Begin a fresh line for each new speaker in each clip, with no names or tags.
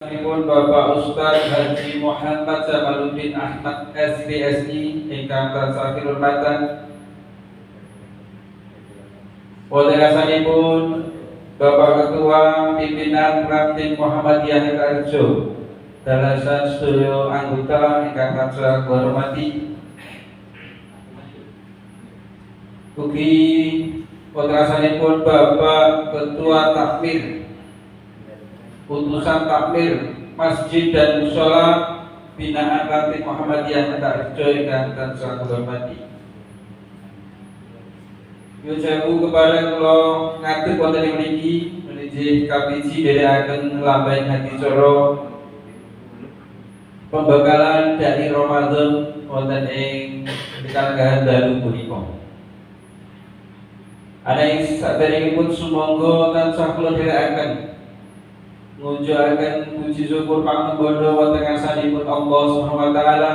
Sampun Bapak Ustaz Haji Muhammad Jamaluddin Ahmad SPSI ingkang tansah kinurmatan. Wontenasanipun Bapak Ketua Pimpinan Rapim Muhammadiyah Karjo, dalasan sedaya anggota ingkang tansah kula hormati. Ugi wontenasanipun Bapak Ketua Takmir, utusan takmir masjid dan mushola binaan Rapim Muhammadiyah Karjo ingkang tansah kula hormati. Yujabu kepada kula ngadeg wonten ing mriki menuju kapiji dherekaken lambahan hati coro pembekalan dari Ramadan wonten ing kalenggahan dalu punika. Ana ing saderengipun sumangga tansah kula dherekaken ngunjukaken puji syukur pangembodo wonten ngarsanipun Allah Subhanahu wa taala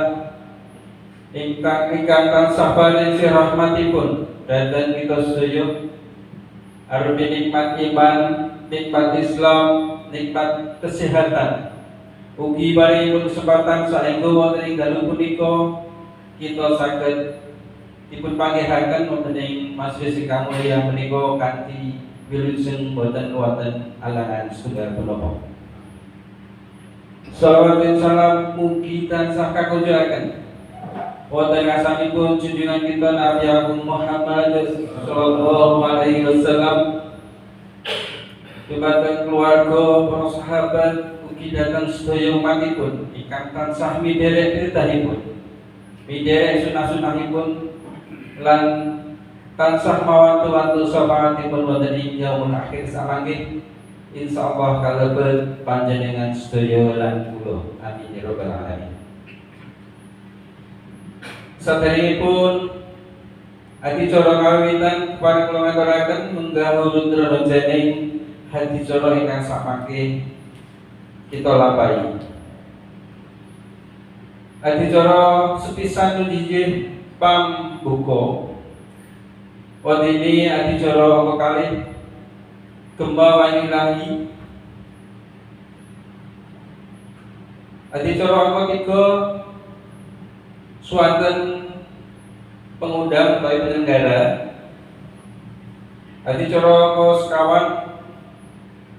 ingkang tansah paring rahmatipun dan kita sedaya arupi nikmat iman, nikmat Islam, nikmat kesehatan. Ugi paringipun kesempatan saengga wonten ing dalu punika kita saged dipun panggihaken wonten ing majelis ingkang mulya menika kanthi wilujeng boten wonten alangan setunggal punapa. Salawat dan salam mugi tansah kakunjukaken wonten ngarsanipun junjungan kita Nabi Agung Muhammad sallallahu alaihi wasallam, dumateng keluarga, para sahabat, ugi dhateng sedaya umatipun ingkang tansah midherek titahipun, midherek sunah-sunahipun lan tansah mawantu-wantu syafaatipun wonten ing yaumul akhir samanggih insyaallah kalebet panjenengan sedaya lan kula. Amin ya rabbal alamin. Saderengipun adicara kawiwitan kepareng kula ngaturaken menggah ulun rerejening adicara ingkang samangke kita lampahi. Adicara sepisan nunjih pambuka. Wadini adicara kekalih Gemba Wanilahi. Adicara ketiga suanten pengundang baik penyelenggara. Adicara sekawan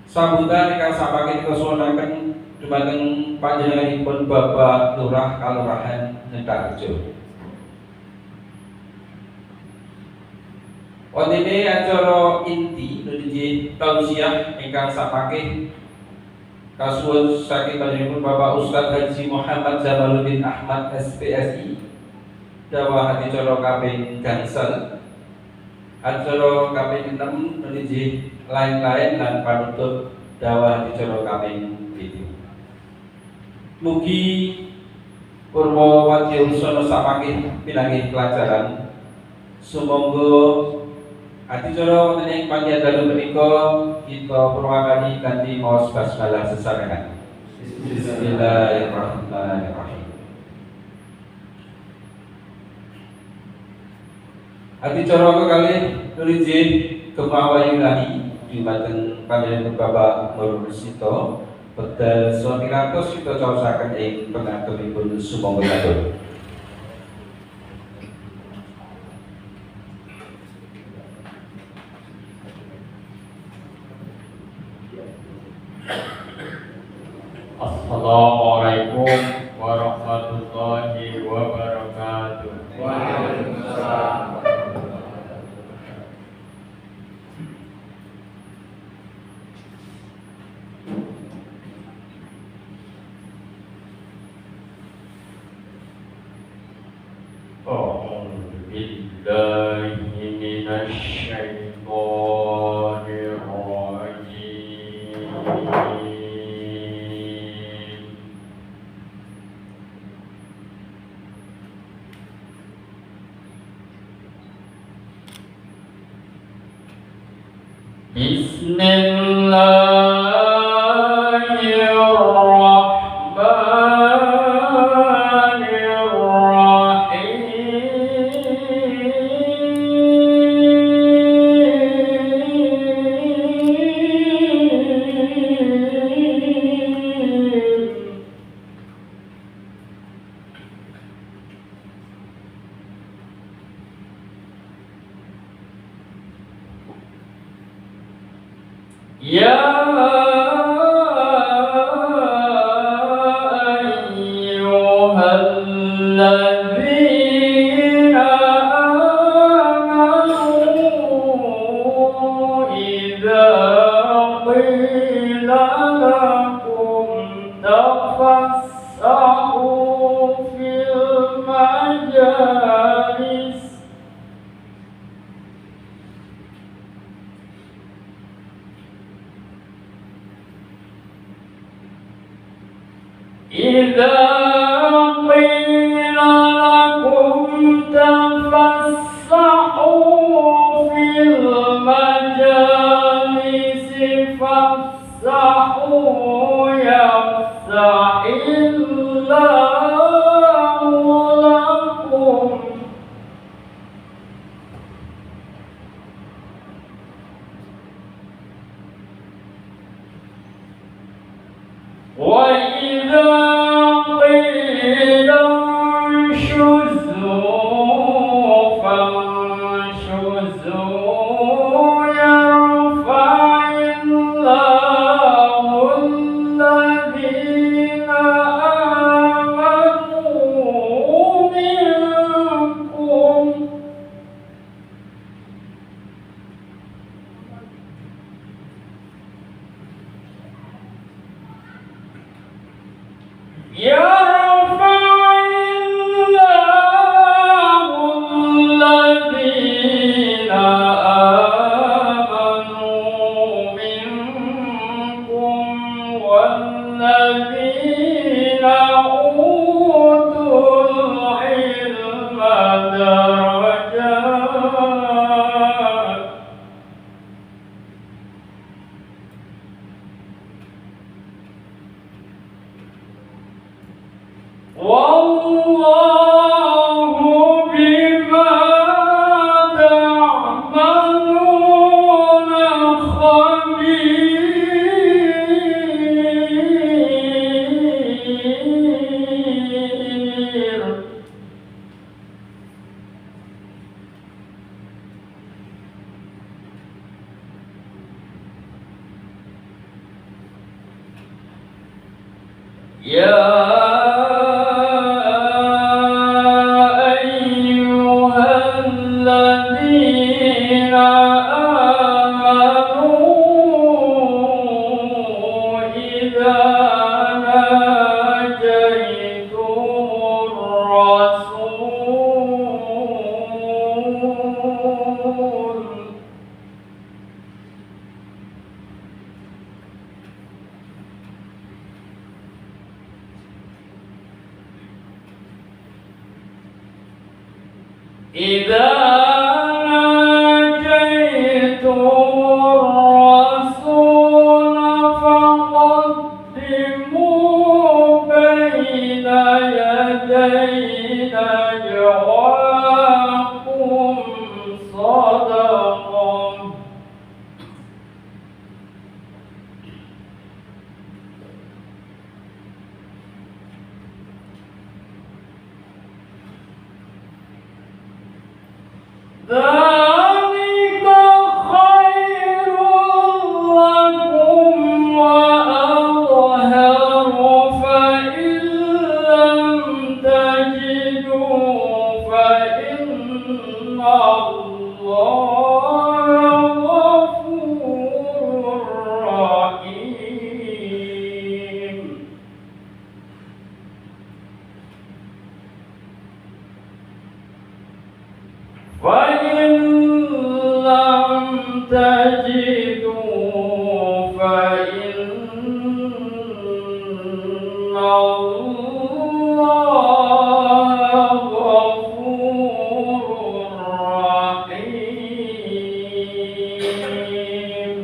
sambutan ingkang sampanye kita suwunaken dumateng panjenenganipun Bapak Lurah Kalurahan Ngetarjo. Wonten acara inti nuju tausiah ingkang sampanye kasuwun saking panjenenganipun Bapak Ustaz Haji Muhammad Jamaluddin Ahmad SPSI dawuh adicara kaping gangsal, acara kaping 6 menuju lain-lain lan panutup dawuh adicara kaping 7. Mugi purwa wadya usana sampanye pinanggih pelajaran. Sumangga adicara wonten ing panggihan dalu menika kita purwakani kanthi maos basmalah sesarengan. Bismillahirrahmanirrahim. Adicara kekalih nuju Gemawayulahi dumateng panjenengan Bapak Nur Sito wekdal 900 kita caosaken ing pengaturipun sumangga katur.
Assalamualaikum warahmatullahi wabarakatuh.
Waalaikumsalam.
A'udzu billahi minasy syaithanir rajim. Bismillahirrahmanirrahim. إذا قيل لكم تفسحوا في المجالس فافسحوا يفسح الله لكم وإذا قيل انشزوا فانشزوا يرفع الله الذين آمنوا منكم يرفع الله الذين آمنوا منكم والذين أوتوا العلم درجات والله بما تعملون خبير يا أيها الذين آمنوا إذا ناجيتم الرسول إذا ناجيتم الرسول فقدموا بين يدي نجواكم صدقة ذلك خير لكم وأطهر فإن لم تجدوا فإن الله غفور رحيم فإن لم تجدوا فإن الله غفور رحيم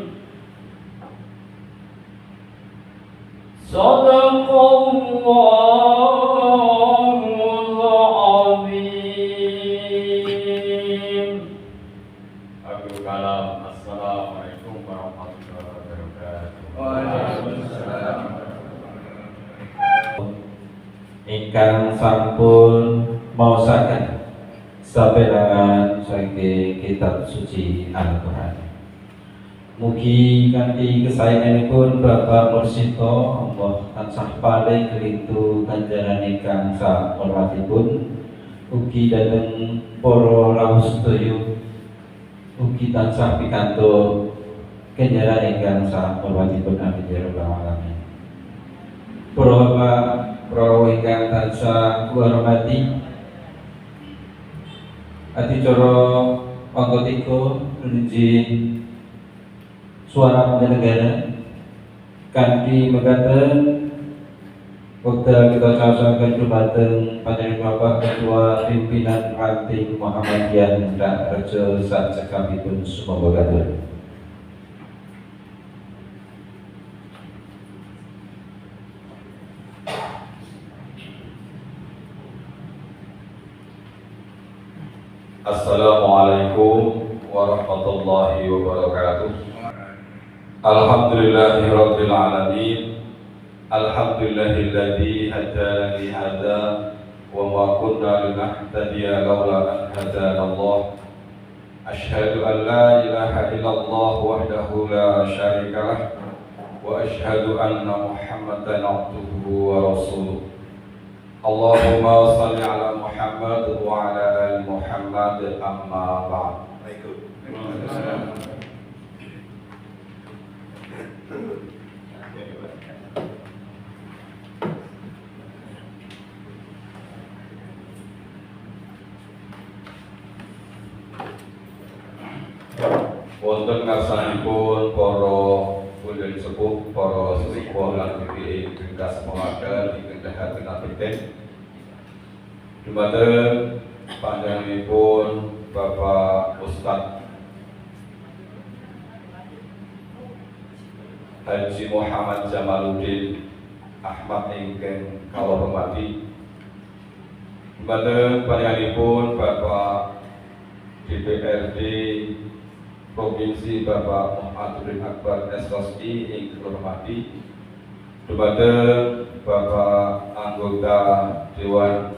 صدق الله العظيم. Akhirul kalam. Assalamualaikum warahmatullahi wabarakatuh.
Waalaikumsalam.
Ingkang sampun maosaken saperangan saking kitab suci Al-Qur'an. Mugi kanthi kesayanganipun Bapak Mursito Allah tansah paring kelintu ganjaran ingkang saporwatipun. Ugi dhateng para rawuh sedaya ugi tansah pikantuk ganjaran ingkang saporwatipun amin ya rabbal alamin. Para bapak, para ingkang tansah kula hormati, adicara angka 3 menuju suara penyelenggara kanthi mekaten Wekdal kita cacakan dumateng panjenengan Bapak Ketua Pimpinan Ranting Muhammadiyah dan Rejo sak cekapipun sumangga katur.
Assalamualaikum warahmatullahi wabarakatuh. Alhamdulillahirabbil alamin. Alhamdulillahilladzi hadana li hadza wa ma kunna linahtadiya laula an hadana Allah. Asyhadu an la ilaha illallah wahdahu la syarika lah wa asyhadu anna Muhammadan abduhu wa rasuluh. Allahumma salli ala Muhammad wa ala ali Muhammad amma ba'd. Wonten ngarsanipun para pundhen sepuh, para sesepuh lan iki ingkang semangga ingkang dahaken abiten. Dumateng panjenenganipun Bapak Ustaz Haji Muhammad Jamaluddin Ahmad ingkang kawula hormati. Dumateng panjenenganipun Bapak DPRD Provinsi Bapak Muhammadudin Akbar SOSI ingkang kula hormati. Dumateng Bapak anggota Dewan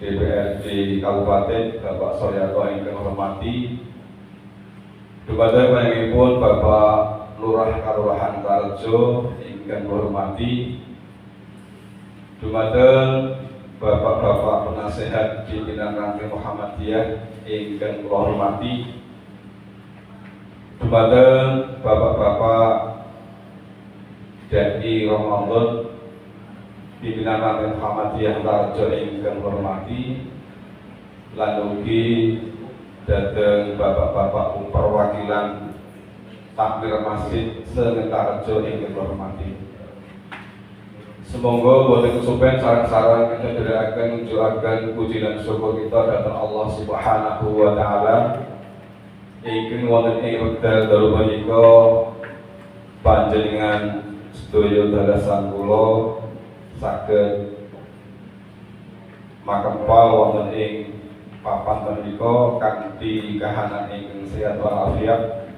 DPRD Kabupaten Bapak Suryanto ingkang kula hormati. Dumateng panjenenganipun Bapak Lurah Kalurahan Tarjo ingkang kula hormati. Dumateng Bapak-bapak penasehat pimpinan Ranting Muhammadiyah ingkang kula hormati. Dumateng bapak-bapak Dai Ramadan pimpinan Ranting Muhammadiyah Tarjo ingkang kula hormati. Lan ugi dhateng bapak-bapak perwakilan takmir masjid Senentarjo ingkang kula hormati. Semoga boten kesupen sareng-sareng kita dherekaken nunjukaken puji lan syukur kita dhateng Allah Subhanahu wa taala. Ingkang wonten ing wekdal dalu menika panjenengan sedaya dalasan kula saged makempal wonten ing papan menika kanthi kahanan ingkang sehat walafiat.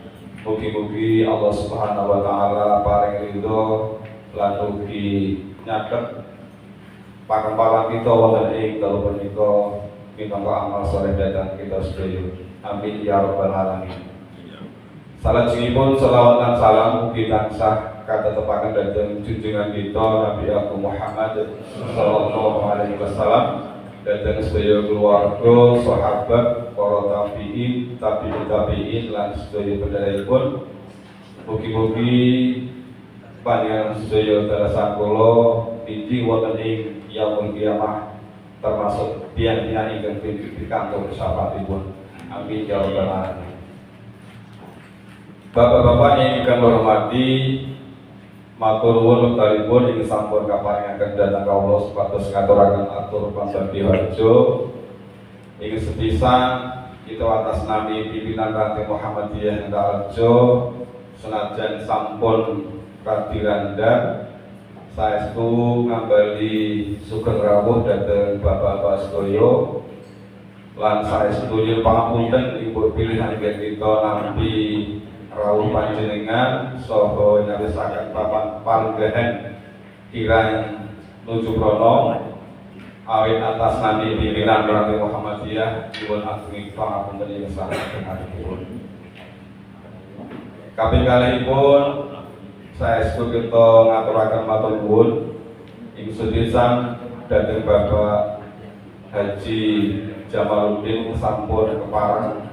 Mugi-mugi Allah Subhanahu wa taala paring ridho lan ugi nyaket pakempalan kita wonten ing dalu menika minangka amal saleh dhateng kita sedaya. Amin ya rabbal alamin. Salajengipun selawat lan salam mugi tansah katetepaken dhateng junjungan kita Nabi Agung Muhammad sallallahu alaihi wasallam, dhateng sedaya keluarga, sahabat, para tabi'in, tabi'in lan sedaya pendhaipun. Mugi-mugi panjenengan sedaya dalasan kula inji wonten ing yaumul kiamah termasuk tiang-tiang ingkang pikantuk syafaatipun. Amin ya rabbal alamin. Bapak-bapak ingkang kula hormati, matur nuwun wektalipun ing sampun kaparingaken dhateng kawula supados ngaturaken atur pangabdi harjo ing sepisan kita atas nami pimpinan Ranting Muhammadiyah Tarjo senajan sampun kadiranda saestu ngambali sugeng rawuh dhateng bapak-bapak sedaya lan saestu nyuwun pangapunten ibu pilihan kita nampi rawuh panjenengan saha nyawisaken papan panggahan kirang nuju prono awit atas nami pimpinan Ranting Muhammadiyah nyuwun agung pangapunten ing sanesipun. Kaping kalihipun saestu kita ngaturaken matur nuwun ing sedesan dhateng Bapak Haji Jamaluddin sampun kepareng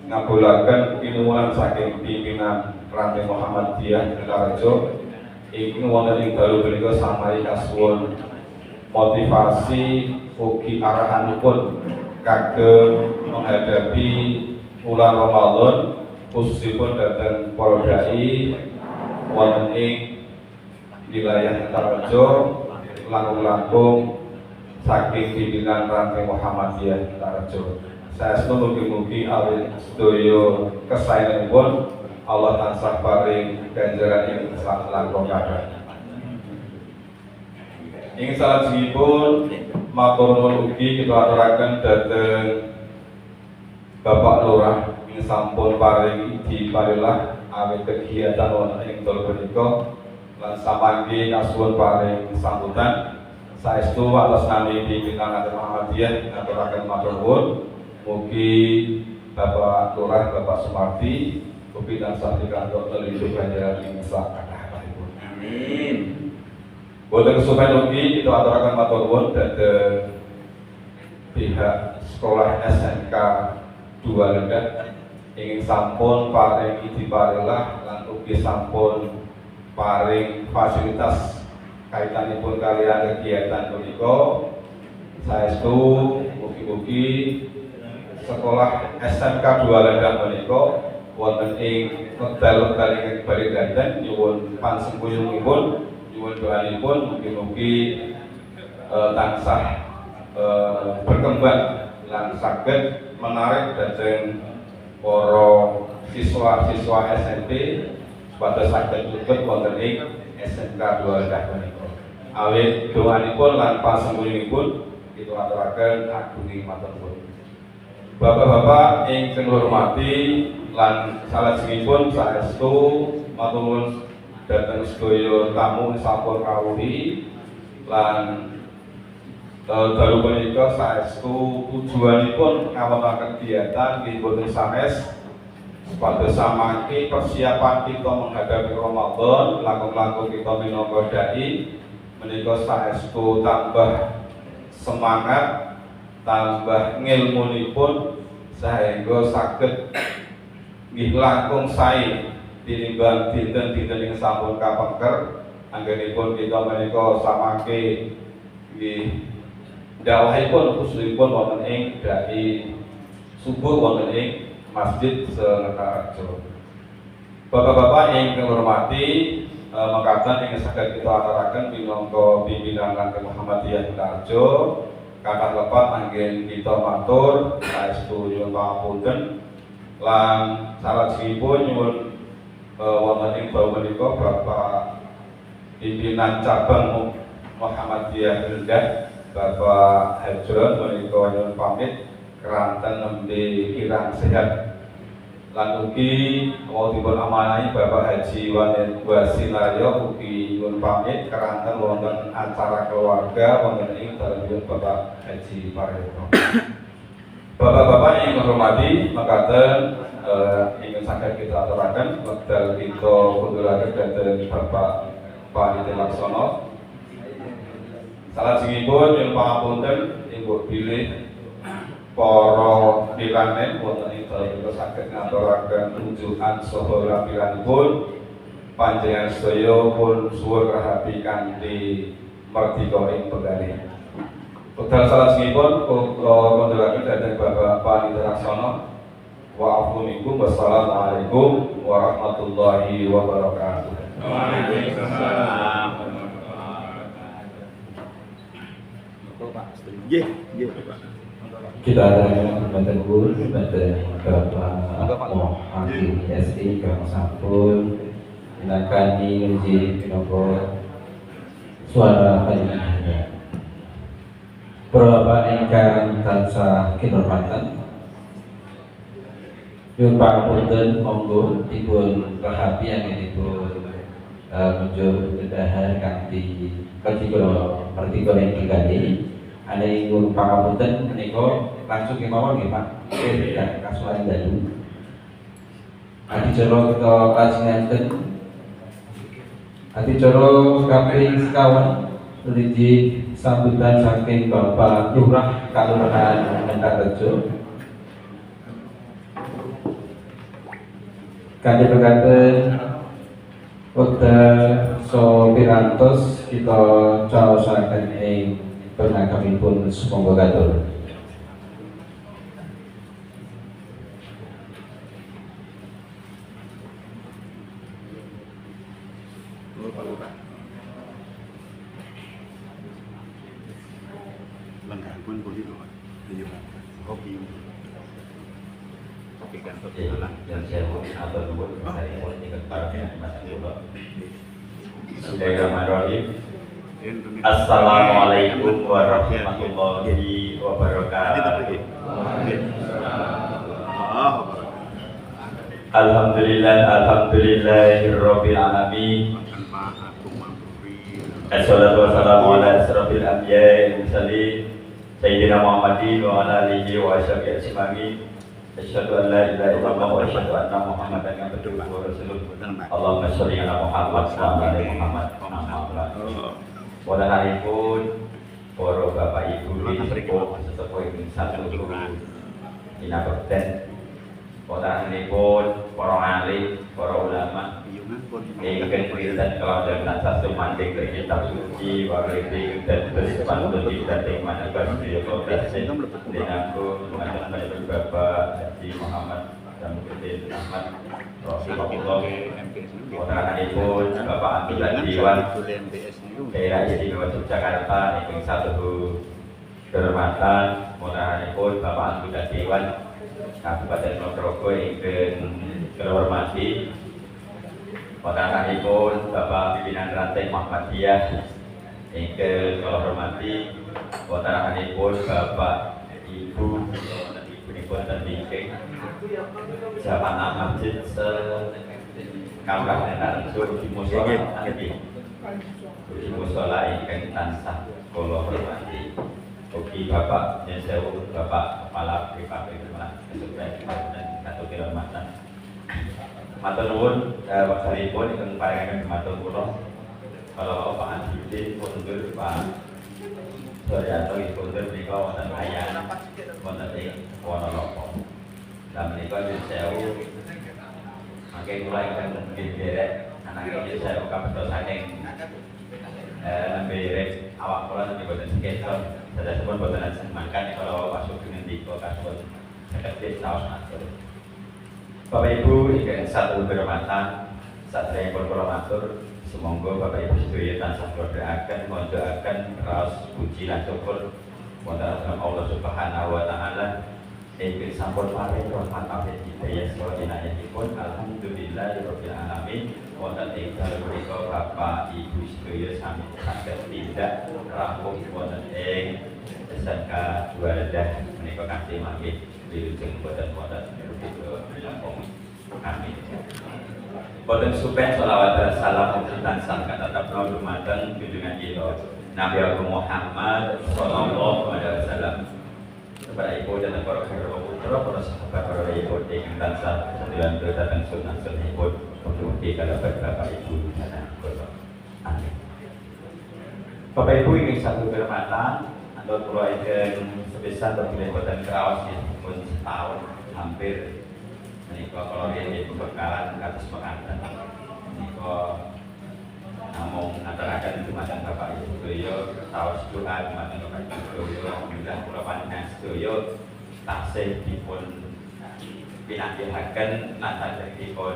ngabulaken pinuwuhan saking pimpinan Ranting Muhammadiyah Tarjo ingkang wonten ing dalu punika samari kasuwun motivasi ugi arahanipun kagem menghadapi bulan Ramadan khususipun dhateng para dai wonten ing wilayah Tarjo langkung-langkung saking pimpinan ranting Muhammadiyah Tarjo. Saya mugi-mugi awit sedaya kesayanganipun Allah tansah paring ganjaran ing langkung kathah. Ing salajengipun matur nuwun ugi kita aturaken dhateng Bapak Lurah ing sampun paring diparilah awit kegiatan wonten ing dol punika lan samangke kasuwun paring sambutan saestu atas nami pimpinan Ranting Muhammadiyah ngaturaken matur nuwun. Mugi Bapak Lurah Bapak Sumardi ugi tansah pikantuk nelindung ganjaran ing sak kathahipun. Amin. Boten kesupen ugi kita aturaken matur nuwun dhateng pihak sekolah SMK 2 Lenggah ingin sampun paring diparilah lan ugi sampun paring fasilitas kaitanipun kalian kegiatan punika saestu mugi-mugi sekolah SMK 2 Lenggah menika wonten ing wekdal-wekdal ingkang bali ganten nyuwun pansengkuyungipun nyuwun doanipun mugi-mugi tansah berkembang lan saged menarik dhateng para siswa-siswa SMP supados saged mlebet wonten ing SMK 2 Lenggah menika. Awit doanipun lan pasempunipun kita aturaken agunging matur nuwun. Bapak-bapak ingkang hormati lan salajengipun saestu matur nuwun dhateng sedaya tamu sampun kawuhi lan dalu punika saestu tujuanipun ngawontenaken kegiatan nggih boten sanes supados samangke persiapan kita menghadapi Ramadan langkung-langkung kita minangka dai menika saestu tambah semangat tambah ngilmunipun sehingga saged nggih langkung sae tinimbang dinten-dinten ing sampun kapengker anggenipun kita menika samangke nggih dakwahipun khususipun wonten ing dai subuh wonten ing Masjid Sekarjo. Bapak-bapak ingkang hormati mekaten ingkang saged kita aturaken minangka pimpinan Ranting Muhammadiyah Tarjo kathah lepat anggen kita matur saestu nyuwun pangapunten lan salajengipun nyuwun wonten ing bau menika Bapak pimpinan cabang Muhammadiyah Lenggah Bapak Hajron menika nyuwun pamit keranten nembe kirang sehat lan ugi mau dipun amanahi Bapak Haji Wasinaryo ugi nyuwun pamit keranten wonten acara keluarga wonten ing dalem Bapak Haji Paryono. Bapak-bapak yang hormati mekaten ingin saged kita aturaken wekdal kita kunduraken dhateng Bapak Panitia Laksana. Salajengipun nyuwun pangapunten ingkang bilih para pilanen wonten ing dalem saged ngaturaken rujukan saha lampiranipun panjenengan sedaya pun suwun rahapi kanthi mardika ing penggalih. Wekdal salajengipun kula kunduraken dhateng Bapak Panitia Laksana. Wa'afumikum wassalamualaikum warahmatullahi wabarakatuh.
Waalaikumsalam.
Kita ada Bapak Guru, Bapak Muhammad SI Kang Sampun menakani uji pinoko suara panjenengan. Bapak ingkang tansah kinurmatan, nyuwun pangapunten monggo dipun rahapi anggenipun muncul kedahan kanthi kula mardika ing tinggali ana ing pangapunten menika langsung kemawon nggih Pak tidak kasuhan dalu adicara kita lajengaken adicara kaping sekawan driji sambutan saking Bapak Lurah Kalurahan Mentarrejo kanthi mekaten wekdal so pirantos kita caosaken ing penangkapipun sumangga katur.
Langkah pun boleh loh. Dia kopi. Kopi kan kopi
Oke,
lang.
yang saya mau atau dulu dari politik para masa dulu. Bismillahirrahmanirrahim. Assalamualaikum warahmatullahi wabarakatuh. Alhamdulillahirabbil alamin. Assalatu wassalamu ala asrofil anbiya'i wal mursalin Sayyidina Muhammadin wa ala alihi wa ashabihi ajma'in. Asyhadu an la ilaha illallah wa asyhadu anna Muhammadan abduhu wa rasuluh. Allahumma sholli ala Muhammad wa ala ali Muhammad. Walaupun para bapak ibu sesepuh ingin satu ina bekten walaupun para alim, para ulama ingin berikan kelancaran dan satu mandek dari kitab suci warisi dan bersepanjang dan iman agar dia berhasil dengan aku mengatakan kepada Bapak Haji Muhammad dan Mufti Ahmad Rasulullah walaupun Bapak Abdullah Diwan daerah istimewa Yogyakarta yang satu kehormatan walaupun Bapak Abdullah Diwan Kabupaten Ponorogo yang kehormati Wadakanipun Bapak Pimpinan Ranting Muhammadiyah yang kehormati Wadakanipun Bapak Ibu Ibu-ibu terbimbing Jamaah Masjid Kamrah dan Uji Musola Uji Musola yang tansah kula hormati Ugi Bapak Nyesewu Bapak Kepala BPP dan Katu Kehormatan Matur nuwun waksalipun ingkang paringaken matur kula kalau Pak Anjudin mundur Pak Suryanto mundur menika wonten ayan wonten ing Ponorogo. Lah menika nyuwun sewu mangke kula ingkang derek anak iki saya kabeto saking nembe awak kula nembe boten seketok sedasipun boten ajeng mangkat kalau Pak Sugeng ngendika kasuwun sekedhik saos matur. Bapak Ibu ingkang satu kehormatan, sadaya pun kula matur, semoga Bapak Ibu sedaya tansah kula doaken, mohon doaken raos puji lan syukur wonten Allah Subhanahu wa taala ingkang sampun paring rahmat awit hidayah saha inayahipun. Alhamdulillahirabbil alamin. Wonten ing dalem menika Bapak Ibu sedaya sami saged tindak rampung wonten ing SMK Dwadah menika kanthi mangke wilujeng boten wonten amin. Boten supen sholawat dan salam tansah katatap dumateng junjungan kita Nabi Muhammad sallallahu alaihi wasallam. Kepada ibu dan para kerabat putra, para sahabat, para ibu ingkang tansah sedaya dhateng sunah-sunahipun mugi kalabat Bapak Ibu dan kula. Amin. Bapak Ibu ingkang satu kehormatan, andhut kula ingkang sebesar terpilih boten kraos pun setahun hampir menika kalau ini pembekalan kados mekaten menika namung ngaturaken dumateng Bapak Ibu sedaya saos doa dumateng Bapak Ibu sedaya alhamdulillah kula panjenengan sedaya taksih dipun pinanggihaken lan dipun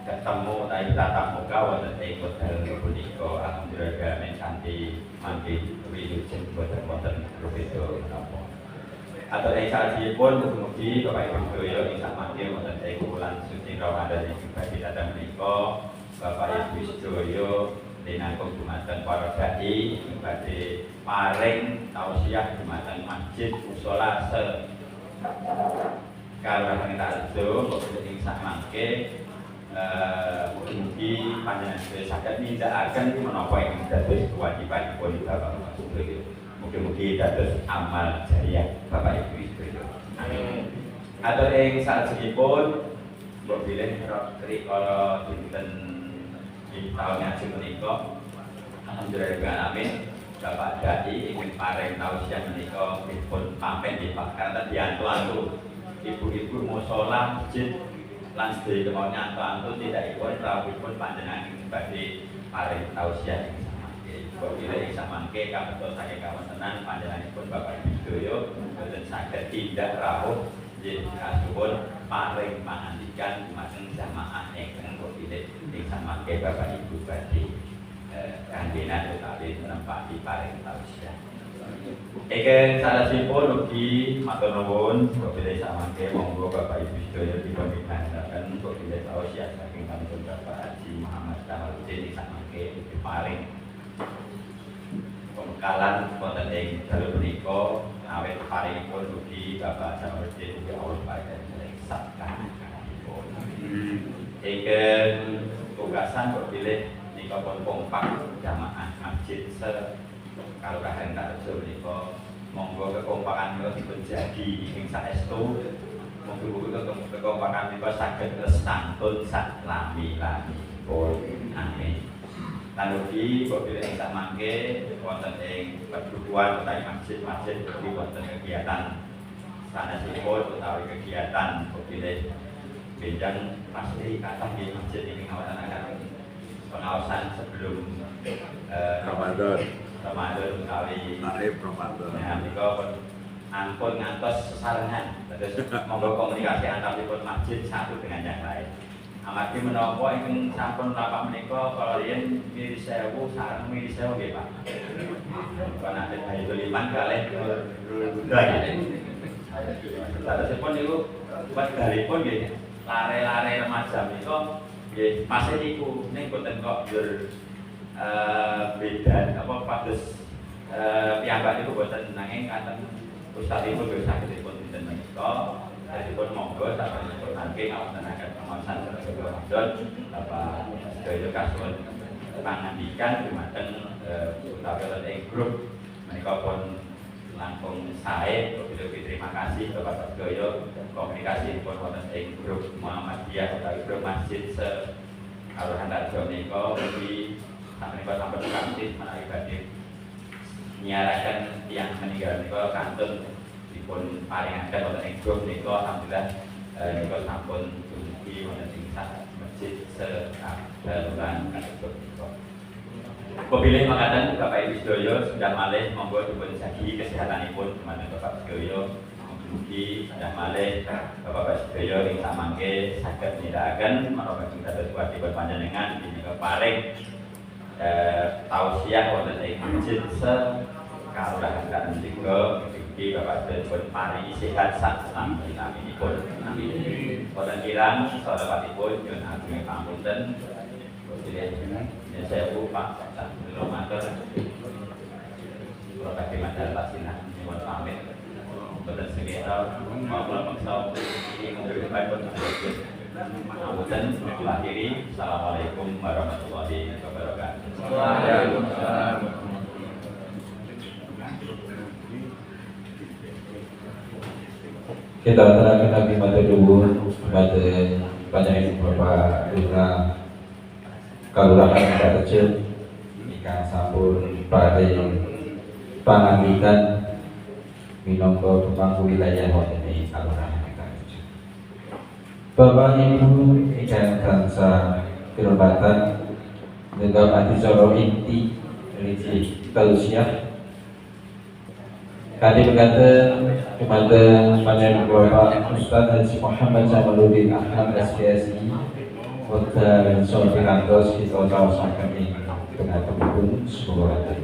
ketemu tadi tatap muka wonten ing wekdal punika alhamdulillah gamen kanthi mangke wilujeng boten wonten berbeda menapa. Atau yang saat ini pun mugi Bapak Ibu sedaya ing samangke wonten ing wulan suci Ramadan ing badhe datang menika Bapak Ibu sedaya linangkung dumateng para dai ing badhe paring tausiah dumateng masjid musala se kalih tarjo ing samangke mugi panjenengan sedaya saged nindakaken menapa ingkang dados kewajibanipun Bapak Ibu sedaya. Mugi-mugi dados amal jariah Bapak Ibu sedaya. Amin. Atur ing salajengipun mbok bilih rikala dinten tahun ngaji menika alhamdulillah amin Bapak Dai ingin paring tausiah menika dipun pamit nggih Pak karena diantu-antu ibu-ibu musala masjid lan sedaya kemawon nyantu-antu tidak ikut rawuhipun panjenengan ing badhe paring tausiah ing kok pilih samangke kabeto saking kawontenan panjenenganipun Bapak Ibu sedaya boten saged tindak rawuh nggih kasuwun paring pangandikan dumateng jamaah ingkang kok pilih ing samangke Bapak Ibu badhe kangenan utawi menempati paring tausiah. Eken sanesipun ugi matur nuwun bilih samangke monggo Bapak Ibu sedaya dipun pikantusaken bilih tausiah saking pantun Bapak Haji Muhammad Kamaludin samangke diparing pembekalan wonten ing dalu punika awet paringipun ugi Bapak Kamaludin ugi Allah paring sakkanipun. Eken tugasan bilih nika pun kompak jamaah masjid Kalurahan Karjo menika monggo kekompakan menika dipun jagi ing saestu monggo kekompakan menika saged lestantun sak lami-lamipun. Amin. Lan ugi bilih ing samangke wonten ing perguruan utawi masjid-masjid ugi wonten kegiatan sanesipun utawi kegiatan bilih benjang pasti kathah nggih masjid ini ngawontenaken pengawasan sebelum Ramadan utawi
Ramadan.
Nah, menika ampun ngantos sesarengan. Terus monggo komunikasi antaripun masjid satu dengan yang lain. Amargi menapa ingkang sampun lapak menika kala riyen miri 1000 sareng miri 1000 nggih Pak. Kon ate Baidul Iman kalih Buddha nggih. Terusipun niku wekdalipun nggih lare-lare remaja menika nggih masih niku ning boten kok beda apa pados piyambak niku boten nanging kanten ustadipun nggih saged dipun dinten menika dipun monggo sampun mangke ngawontenaken pengawasan selama Ramadan Bapak sedaya kasuwun pangandikan dumateng utawi ing grup menika pun langkung sae terima kasih Bapak sedaya komunikasi pun wonten ing grup Muhammadiyah utawi grup masjid Kalurahan Karjo menika ugi sampai praktis menawi badhe nyiaraken tiyang meninggal menika kantun dipun paringaken wonten ing grup menika alhamdulillah menika sampun dumugi wonten ing masjid Kalurahan Karjo menika. Pepilih makaten Bapak Ibu sedaya sudah malih monggo dipun jagi kesehatanipun dumateng Bapak sedaya. Mugi sudah malih Bapak sedaya ing samangke saged nindakaken menapa ingkang dados kewajiban panjenengan menika paring tausiah wonten ing masjid Kalurahan Karjo ugi Bapak dipun paringi sehat sak lami-laminipun. Amin. Wonten kirang salawatipun nyuwun agung pamunten. Saya Pak Matur kalau pakai mandal pasinah nyuwun pamit boten sekitar maupun maksa ini mengucapkan pamunten akhiri. Assalamualaikum warahmatullahi wabarakatuh. Waalaikumsalam.
Kita terangkan Nabi Mata Dubur kepada panjang Bapak Lurah Kalurahan Karjo ingkang sampun paring pangandikan minangka pemangku wilayah wonten ing Kalurahan Karjo. Bapak Ibu ingkang tansah kirobatan dengan adicara inti religi tausiah kami berkata kepada panjang Bapak Ustaz Haji Muhammad Kamaludin Ahmad SPSI dan Sofi Rantos kita tawasakan ini dengan pun semoga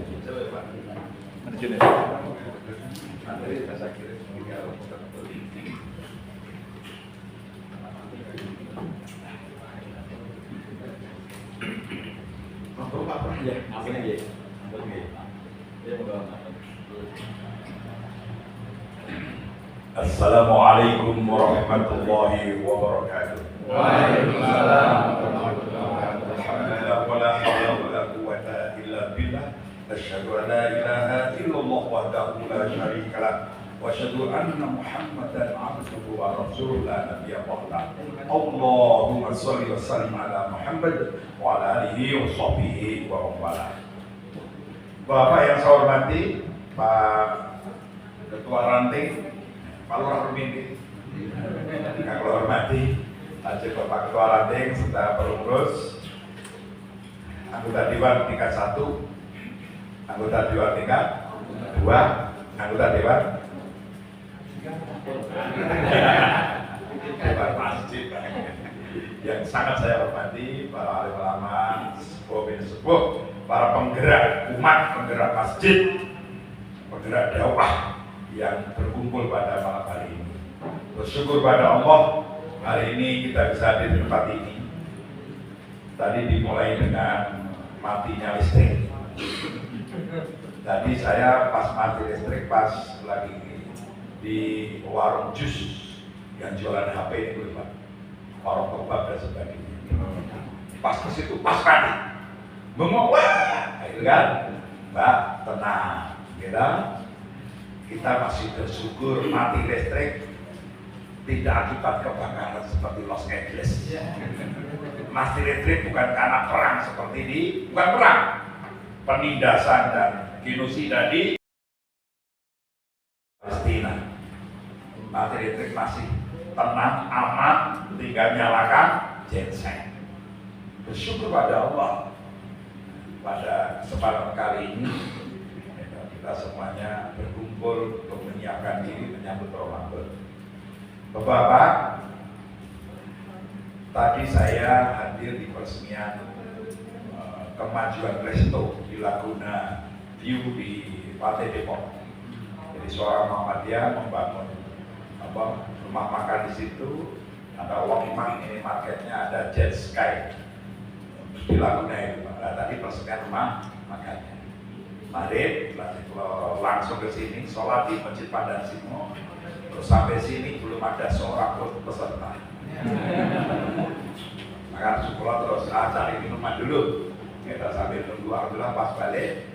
Assalamualaikum warahmatullahi wabarakatuh.
Waalaikumsalam.
Alhamdulillah wala haula wala quwwata illa billah. Asyhadu an la ilaha illallah wahdahu la syarika lah wa asyhadu anna Muhammadan abduhu wa rasuluhu la nabiyya ba'da. Allahumma shalli wa sallim ala Muhammad wa ala alihi wa sahbihi wa wala. Bapak yang saya hormati, Pak Ketua Ranting, Pak Lurah Rumindi, yang saya hormati, Haji Bapak Ketua Ranting serta pengurus, anggota Dewan tingkat 1, anggota Dewan tingkat 2, anggota Dewan Dewan Masjid yang sangat saya hormati, para alim ulama, sepuh bin sepuh, para penggerak umat, penggerak masjid, penggerak dakwah yang berkumpul pada malam hari ini. Bersyukur pada Allah, hari ini kita bisa hadir di tempat ini. Tadi dimulai dengan matinya listrik. Tadi saya pas mati listrik, pas lagi di warung jus yang jualan HP itu, Pak, warung kebab dan sebagainya. Pas ke situ, pas mati, bengok, wah, itu kan, Mbak, tenang, kita masih bersyukur mati listrik tidak akibat kebakaran seperti Los Angeles. Mati listrik bukan karena perang seperti ini, bukan perang, penindasan dan genosida di Palestina. Mati listrik masih tenang, aman, tinggal nyalakan genset. Bersyukur pada Allah. Pada kesempatan kali ini kita semuanya berkumpul untuk menyiapkan diri menyambut Ramadan. Bapak-bapak, tadi saya hadir di peresmian kemajuan resto di Laguna View di Pantai Depok. Jadi seorang Muhammadiyah membangun rumah makan di situ. Ada Wong ini marketnya, ada Jet Sky di Laguna itu. Nah, tadi peresmian rumah makannya. Mari langsung ke sini, sholat di Masjid Pandan Simo. Terus sampai sini belum ada seorang pun peserta. Maka sekolah terus cari minuman dulu. Kita sambil tunggu, alhamdulillah pas balik,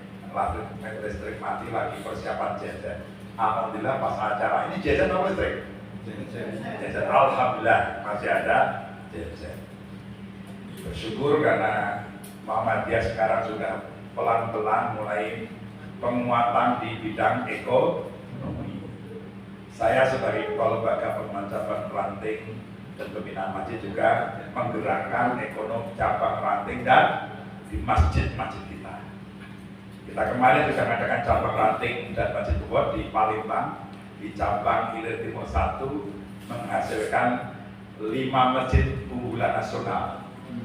listrik mati lagi persiapan jajan. Alhamdulillah pas acara ini jajan apa listrik? Jajan, alhamdulillah masih ada jajan. Bersyukur karena Muhammadiyah sekarang sudah pelan-pelan mulai penguatan di bidang ekonomi. Saya sebagai kepala lembaga pengembangan cabang ranting dan pembinaan masjid juga menggerakkan ekonomi cabang ranting dan di masjid-masjid kita. Kita kemarin juga mengadakan cabang ranting dan masjid buat di Palembang, di cabang Hilir Timur 1 menghasilkan 5 masjid unggulan nasional,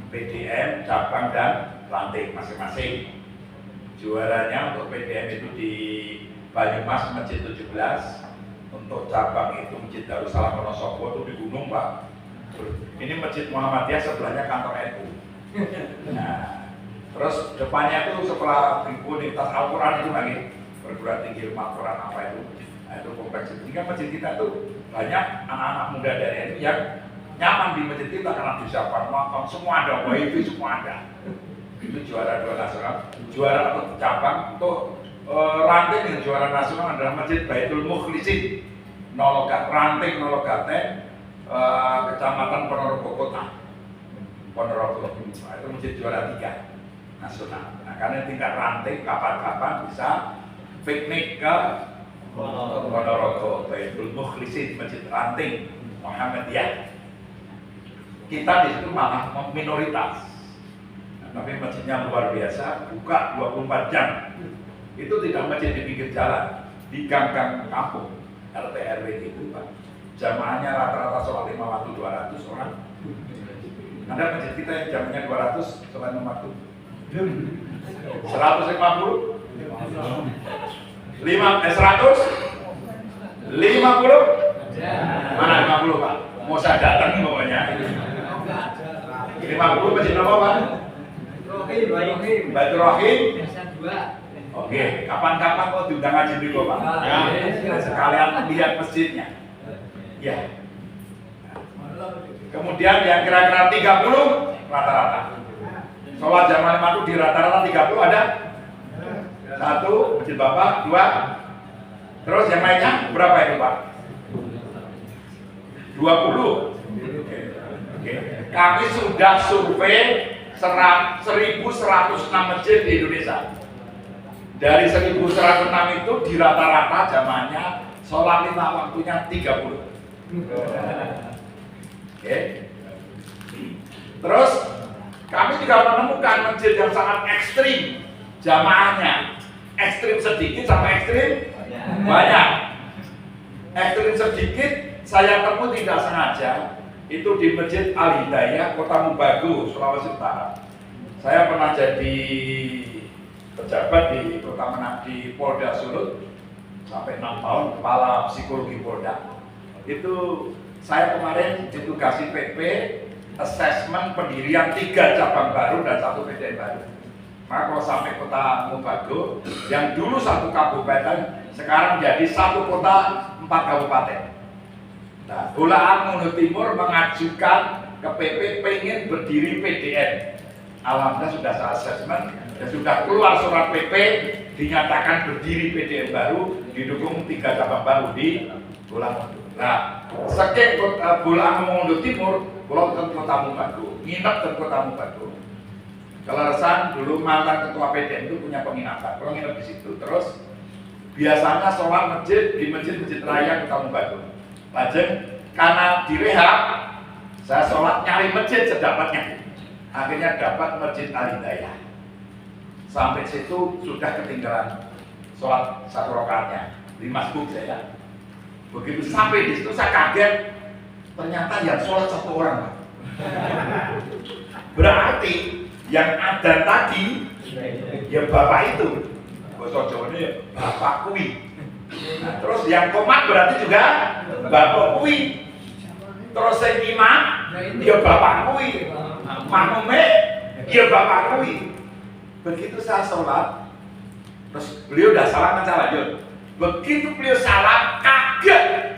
PDM, cabang dan ranting masing-masing. Juaranya untuk PDM itu di Banyumas Masjid 17. Untuk cabang itu Masjid Darussalam Wonosobo itu di Gunung, Pak. Ini Masjid Muhammadiyah, sebelahnya kantor NU. Nah, terus depannya itu setelah Universitas Al-Quran itu lagi perguruan tinggi Al-Quran apa itu. Nah, itu kompleks itu. Sehingga masjid kita itu banyak anak-anak muda dari NU yang nyaman di masjid kita karena bisa nonton, semua ada, wifi semua ada. Itu juara 2 nasional. Juara untuk cabang untuk ranting yang juara nasional adalah Masjid Baitul Mukhlisin ranting Nologaten, Kecamatan Ponorogo Kota, Ponorogo. Nah, itu Masjid juara 3 nasional. Nah, karena tingkat ranting kapan-kapan bisa piknik ke Ponorogo, Baitul Mukhlisin, Masjid ranting Muhammadiyah. Kita di situ malah minoritas. Tapi masjidnya luar biasa, buka 24 jam. Itu tidak masjid di pinggir jalan, di gang-gang kampung, RT RW itu, Pak. Jamaahnya rata-rata sholat 5 waktu 200 orang. Ada masjid kita yang jamnya 200 sholat 5 waktu. 150? 100? 50? Mana 50, Pak? Mau saya datang nih pokoknya. 50 masjid apa, Pak? Baitur Rahim. Oke, kapan-kapan kok diundang ngaji dulu, Pak. Ya, sekalian lihat masjidnya. Ya. Kemudian yang kira-kira 30 rata-rata. Sholat jamaah 5 itu di rata-rata 30 ada? 1, masjid Bapak, 2. Terus yang lainnya berapa itu, Pak? 20. Oke. Kami sudah survei 1.106 masjid di Indonesia. Dari 1.106 itu di rata-rata jamaahnya sholat 5 waktunya 30. Oke. Terus kami juga menemukan masjid yang sangat ekstrim jamaahnya. Ekstrim sedikit sama ekstrim banyak. Ekstrim sedikit saya temui tidak sengaja itu di Masjid Al Hidayah, Kota Mubagu, Sulawesi Utara. Saya pernah jadi pejabat di Kota Manado di Polda Sulut sampai 6 tahun kepala psikologi Polda. Itu saya kemarin ditugasi PP assessment pendirian 3 cabang baru dan 1 PDN baru. Maka kalau sampai Kota Mobago yang dulu 1 kabupaten sekarang jadi 1 kota 4 kabupaten. Nah, Bolaang Mongondo Timur mengajukan ke PP pengen berdiri PDN. Alhamdulillah sudah saya assessment dan sudah keluar surat PP dinyatakan berdiri PDN baru didukung 3 cabang baru di Bolaang. Nah, saking Bolaang Mongondo Timur, pulau ke Kota Mobago, nginep ke Kota Mobago. Kelarasan dulu mantan ketua PDN itu punya penginapan, kalau nginep di situ. Terus biasanya sholat masjid di masjid raya Kota Mobago. Lajeng karena direhab, saya sholat nyari masjid sedapatnya. Akhirnya dapat Masjid Al-Hidayah. Sampai situ sudah ketinggalan sholat 1 rakaatnya di masbuk saya. Begitu sampai di situ saya kaget, ternyata yang sholat 1 orang. Berarti yang ada tadi ya bapak itu, bahasa Jawa ini bapak kui. Nah, terus yang komat berarti juga bapak kui. Terus yang imam ya bapak kui. Makmume ya bapak kui. Begitu saya sholat, terus beliau udah salam kan saya lanjut. Begitu beliau salam kaget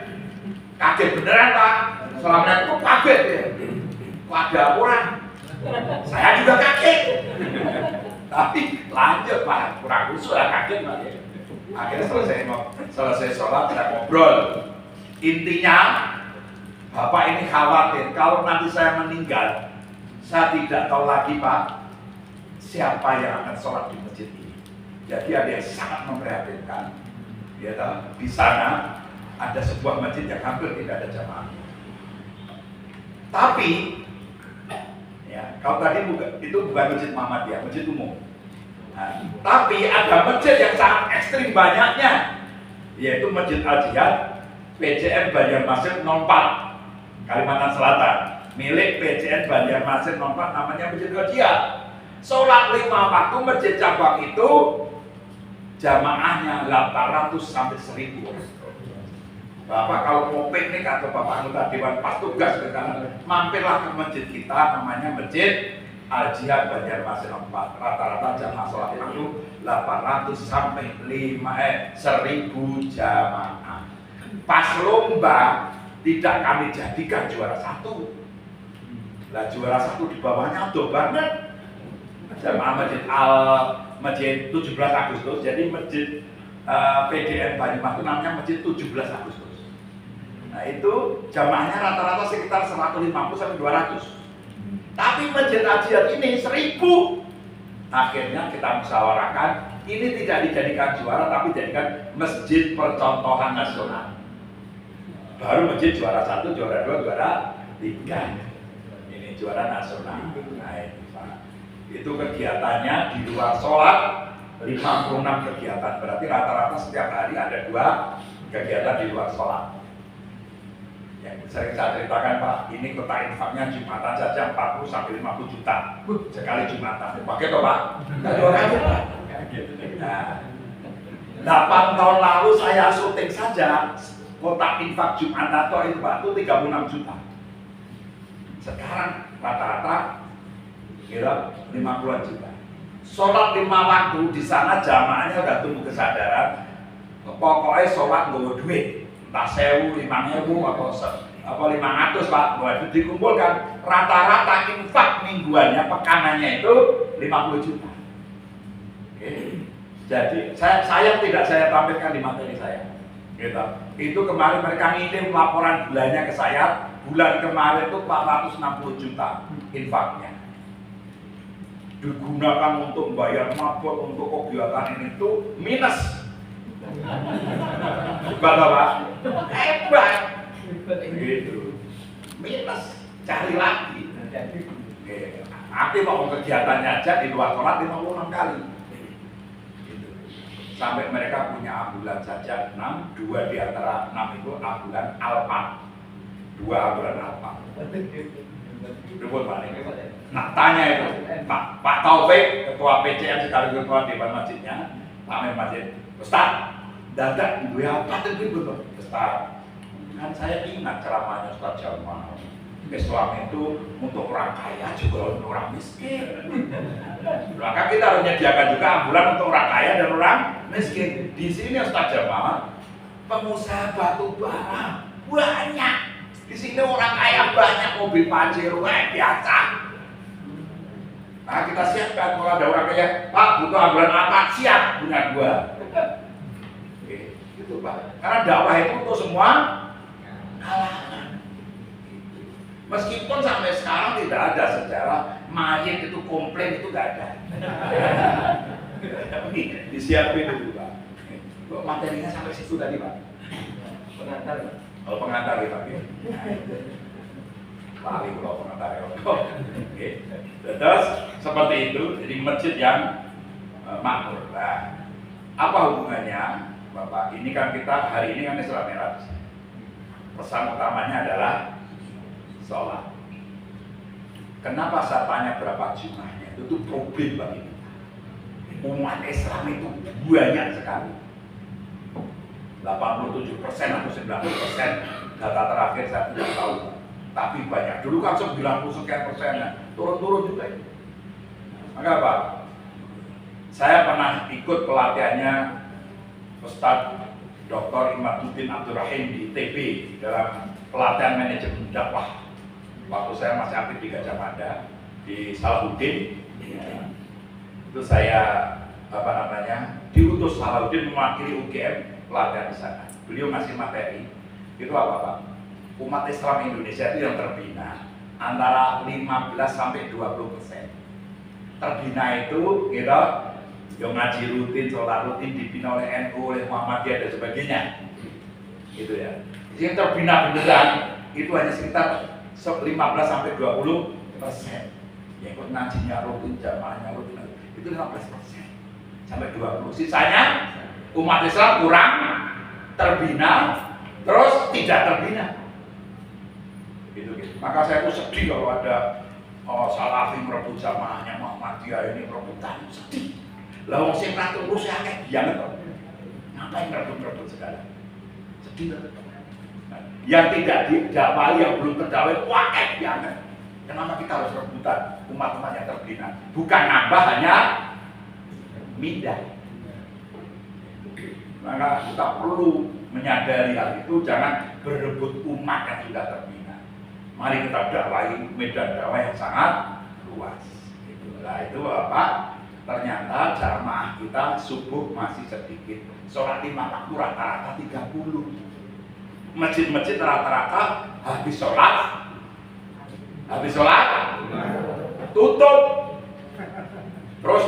beneran Pak. Salamnya itu kaget ya. Kok ada orang? Saya juga kaget. Tapi lanjut Pak, kurang khusus lah kaget Pak. Akhirnya selesai sholat kita ngobrol. Intinya Bapak ini khawatir kalau nanti saya meninggal, saya tidak tahu lagi Pak siapa yang akan sholat di masjid ini. Jadi ada yang sangat memprihatinkan. Ya, di sana ada sebuah masjid yang hampir tidak ada jamaah. Tapi ya, kalau tadi itu bukan masjid Muhammadiyah, masjid umum. Nah, tapi ada masjid yang sangat ekstrim banyaknya, yaitu Masjid Al-Jihad PCN Banjarmasin 04 Kalimantan Selatan, milik PCN Banjarmasin 04, namanya Masjid Al-Jihad. Sholat 5 waktu masjid cabang itu jamaahnya 800 sampai 1000. Bapak kalau mau piknik atau Bapak anggota Dewan pas tugas ke sana, mampirlah ke masjid kita, namanya Masjid Al-Jihad Banjarmasin 04. Rata-rata jamaah sholat itu 800 sampai 1000 jamaah. Pas lomba tidak kami jadikan juara 1. Lah juara 1 di bawahnya udah banget. Jamaah Masjid 17 Agustus, jadi Masjid PDN Banyumas itu namanya Masjid 17 Agustus. Nah itu jamaahnya rata-rata sekitar 150 sampai 200. Tapi Masjid Al-Jihad ini 1000. Akhirnya kita musyawarahkan, ini tidak dijadikan juara, tapi dijadikan masjid percontohan nasional. Baru masjid juara 1, juara 2, juara 3. Ini juara nasional. Nah itu Pak. Itu kegiatannya di luar sholat 56 kegiatan. Berarti rata-rata setiap hari ada 2 kegiatan di luar sholat. Yang sering saya ceritakan Pak, ini kota infaknya Jumatan saja 40 sampai 50 juta sekali Jumatan. Pakai toh Pak? Nggak jual aja Pak. Nah, 8 tahun lalu saya syuting saja kota infak Jumatan itu Pak, itu 36 juta. Sekarang rata-rata kira 50-an juta. Sholat 5 waktu di sana jamaahnya udah tumbuh kesadaran. Pokoknya sholat nggak duit. Entah 1000, 5000 apa 500 Pak, buat dikumpulkan rata-rata infak mingguannya, pekanannya itu 50 juta. Oke. Jadi saya tidak saya tampilkan di materi saya. Gitu. Itu kemarin mereka ngirim laporan bulannya ke saya, bulan kemarin itu 460 juta infaknya. Digunakan untuk bayar mabuk, untuk kegiatan ini tuh minus. Hebat Pak? Hebat. Gitu. Minus, cari lagi. Nanti mau kegiatannya aja di luar sholat 56 kali. Gitu. Sampai mereka punya ambulan saja 6, 2 di antara 6 itu ambulan Alfa. 2 ambulan Alfa. Ribut Pak. Nah tanya itu Pak Taufik, ketua PCM sekaligus ketua Dewan Masjidnya, Pak Masjid, Ustaz, dadak gue apa tuh ribut Ustaz? Kan saya ingat ceramahnya Ustaz Jamal. Islam itu untuk orang kaya juga untuk orang miskin. Maka kita harus menyediakan juga ambulan untuk orang kaya dan orang miskin. Di sini Ustaz Jamal, pengusaha batu bara banyak. Di sini orang kaya banyak, mobil Pajero biasa. Nah kita siapkan kalau ada orang kaya, Pak butuh ambulan apa? Siap, punya gua. Oke, gitu Pak. Karena dakwah itu untuk semua kalangan. Meskipun sampai sekarang tidak ada sejarah mayat itu komplain itu tidak ada. Tapi disiapin dulu Pak. Kok materinya sampai situ tadi Pak? Pengantar. Kalau pengantar ya Pak. Lari kalau pengantar ya. Oke. Terus seperti itu. Jadi masjid yang makmur. Nah, apa hubungannya Bapak? Ini kan kita hari ini kan Isra Mi'raj. Pesan utamanya adalah sholat. Kenapa saya tanya berapa jumlahnya? Itu problem bagi kita. Umat Islam itu banyak sekali. 87% atau 90% data terakhir saya tidak tahu. Tapi banyak. Dulu kan 90 sekian persennya. Turun-turun juga itu. Maka Pak, saya pernah ikut pelatihannya Ustadz Dr. Imaduddin Abdurrahim di ITB dalam pelatihan manajemen dakwah. Waktu saya masih aktif di Gajah Mada di Salahuddin, itu saya diutus Salahuddin mewakili UGM pelatihan di sana. Beliau ngasih materi. Itu apa Pak? Umat Islam Indonesia itu yang terbina antara 15 sampai 20%. Terbina itu gitu, yang ngaji rutin, sholat rutin dibina oleh NU, oleh Muhammadiyah dan sebagainya. Gitu ya. Yang terbina beneran itu hanya sekitar 15 sampai 20%. Ya ikut ngajinya rutin, jamaahnya rutin itu 15% sampai 20%. Sisanya umat Islam kurang terbina, terus tidak terbina. Gitu. Maka saya tuh sedih kalau ada Salafi merebut jamaahnya Muhammadiyah ini rebutan, sedih. Lah wong sing ra turu sing akeh banget kok. Ngapain merebut-merebut segala? Sedih banget. Yang tidak didakwai, yang belum terdakwai, wakil banget. Kenapa kita harus rebutan umat-umat yang terbina? Bukan nambah, hanya mindah. Maka kita perlu menyadari hal itu, jangan berebut umat yang sudah terbina. Mari kita dakwai medan dakwah yang sangat luas. Nah itu apa? Ternyata jamaah kita subuh masih sedikit. Sholat 5 waktu rata-rata 30. Masjid-masjid rata-rata habis sholat tutup. Terus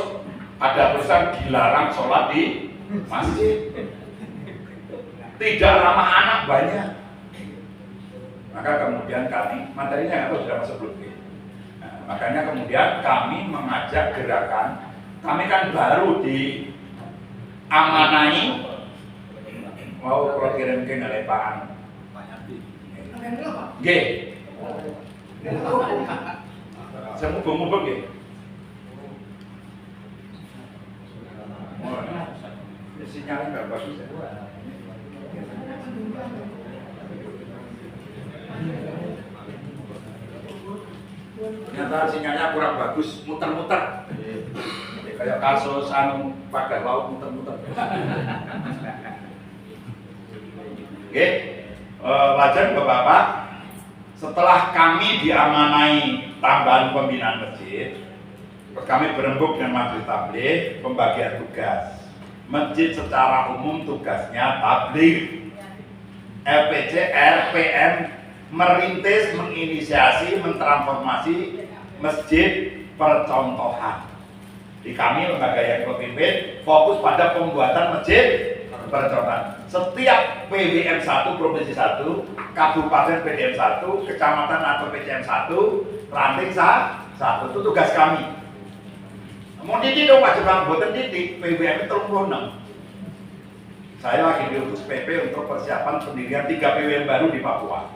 ada tulisan dilarang sholat di masjid, tidak ramah anak banyak. Maka kemudian kami, materinya itu sudah masuk belum? Nah, makanya kemudian kami mengajak gerakan. Kami kan baru di amanai mau kalau kirim ke ngelepakan. G. Saya mubeng-mubeng ya. Sinyalnya nggak bagus ya. Ternyata sinyalnya kurang bagus, muter-muter. Kayak kasus pagar laut muter-muter. Oke. Wajar Bapak-Bapak, setelah kami diamanai tambahan pembinaan masjid, terus kami berembuk dengan majelis tabligh pembagian tugas. Masjid secara umum tugasnya tabligh, LPC, RPM merintis, menginisiasi, mentransformasi masjid percontohan. Di kami lembaga yang pimpin fokus pada pembuatan masjid percontohan. Setiap PWM 1, Provinsi 1, Kabupaten PDM 1, Kecamatan atau PCM 1, ranting 1, itu tugas kami. Mau didik dong Pak Jepang, buatan didik, PWM itu 36. Saya lagi diutus PP untuk persiapan pendirian 3 PWM baru di Papua.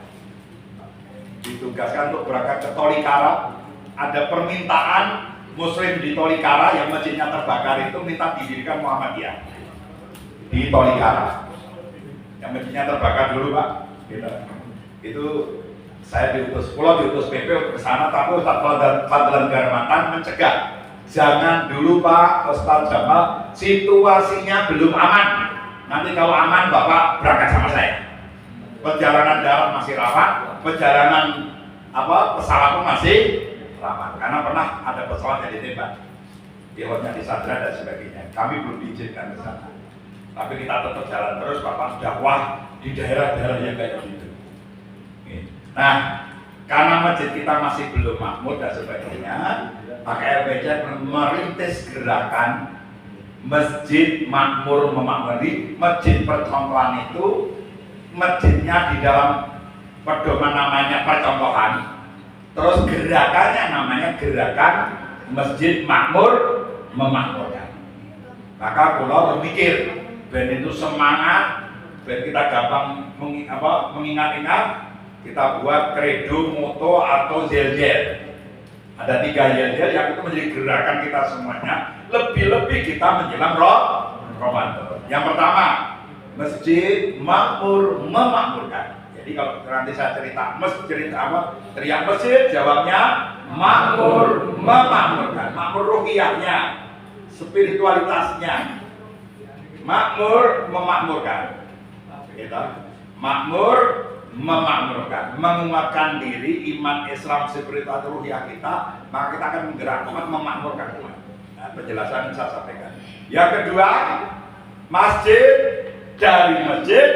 Di ditugaskan untuk berangkat ke Tolikara. Ada permintaan Muslim di Tolikara yang masjidnya terbakar itu minta didirikan Muhammadiyah di Tolikara. Yang masjidnya terbakar dulu Pak. Gitu. Itu saya pulau diutus PP untuk ke sana, tapi Ustaz Fadlan Garmatan mencegah. Jangan dulu Pak Ustaz Jamal, situasinya belum aman. Nanti kalau aman Bapak berangkat sama saya. Perjalanan darat masih rawan, perjalanan pesawat pun masih rawan. Karena pernah ada pesawat yang ditembak, pilotnya disandra dan sebagainya. Kami belum diizinkan ke sana. Tapi kita tetap jalan terus, Bapak dakwah di daerah-daerah yang kayak gitu. Nah, karena masjid kita masih belum makmur dan sebagainya, maka LPJ merintis gerakan Masjid Makmur Memakmuri. Masjid percontohan itu masjidnya di dalam pedoman namanya percontohan, terus gerakannya namanya gerakan Masjid Makmur Memakmurkan. Maka pulau berpikir ben itu semangat, ben kita gampang mengingat-ingat, kita buat kredo, moto atau zel-zel. Ada 3 zel-zel yang itu menjadi gerakan kita semuanya. Lebih-lebih kita menjelang Ramadan. Yang pertama, Masjid Makmur Memakmurkan. Jadi kalau nanti saya cerita teriak masjid, jawabnya makmur memakmurkan. Makmur ruhiyahnya, spiritualitasnya. Makmur memakmurkan. Gitu. Makmur memakmurkan, menguatkan diri iman Islam spiritual ruhiyah kita, maka kita akan menggerakkan memakmurkan umat. Nah, penjelasan saya sampaikan. Yang kedua, masjid dari masjid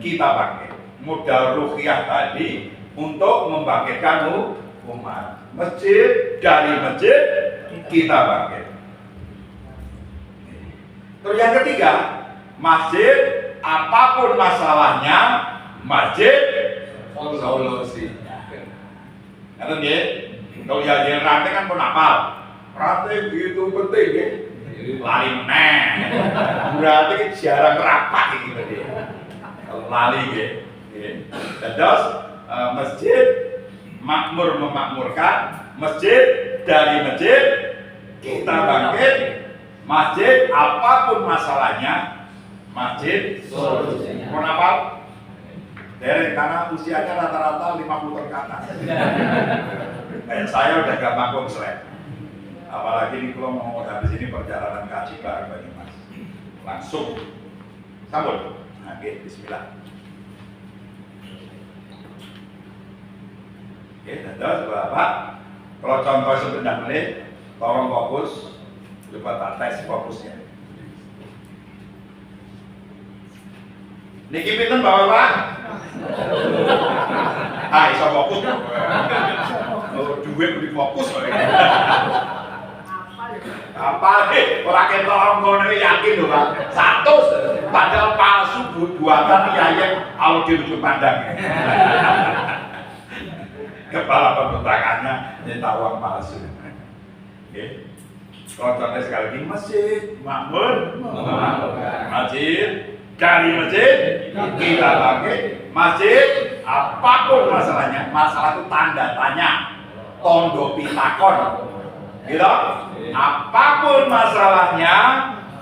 kita pakai modal ruhiyah tadi untuk membangkitkan umat. Masjid dari masjid kita pakai. Terus yang ketiga, masjid apapun masalahnya, masjid solusinya. Ngerti nggih? Kalau yang rantai kan pun hafal. Rantai begitu penting nggih. Lali meneh. Berarti jarang rapat iki berarti. Kalau lali nggih. Terus masjid makmur memakmurkan, masjid dari masjid kita bangkit. Masjid apapun masalahnya, masjid solusinya. Kenapa? Dari karena usianya rata-rata 50 tahun ke atas. Saya udah gak mampu selek. Apalagi ini kalau mau habis ini perjalanan kaji bareng bagi Mas. Langsung sambut. Oke, bismillah. Oke, terus Bapak, kalau contoh sebentar menit, tolong fokus. Coba tak tes fokusnya. Niki pinten Bapak? Ah, iso fokus. Oh, duit di fokus kok. Apa nih? Ora ketok ngono yakin lho, Pak. 100 padahal palsu buatan Yayan kalau di ujung pandang. Kepala pembentangannya nyetak uang palsu. Oke. Kalau contoh sekali lagi, masjid makmur memakmurkan. Masjid dari masjid kita pakai. Masjid apapun masalahnya, masalah itu tanda tanya, tondo pitakon, gitu. Apapun masalahnya,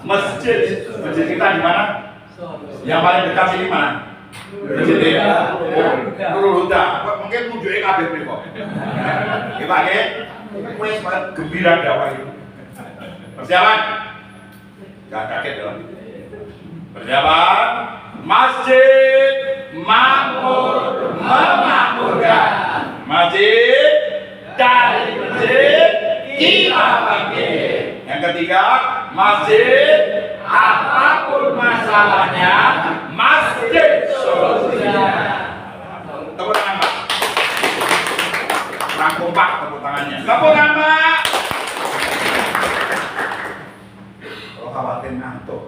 masjid kita di mana? Yang paling dekat sini mana? Masjid Nurul Huda. Mungkin munculnya kabeh mriko. Kita pakai. Wes gembira dakwah itu. Persiapan? Gak kaget dong. Persiapan? Masjid makmur memakmurkan. Masjid dari masjid kita bangkit. Yang ketiga, masjid apapun masalahnya, masjid solusinya. Tepuk tangan Pak. Kurang kompak tepuk tangannya. Tepuk tangan Pak. Kalau khawatir ngantuk,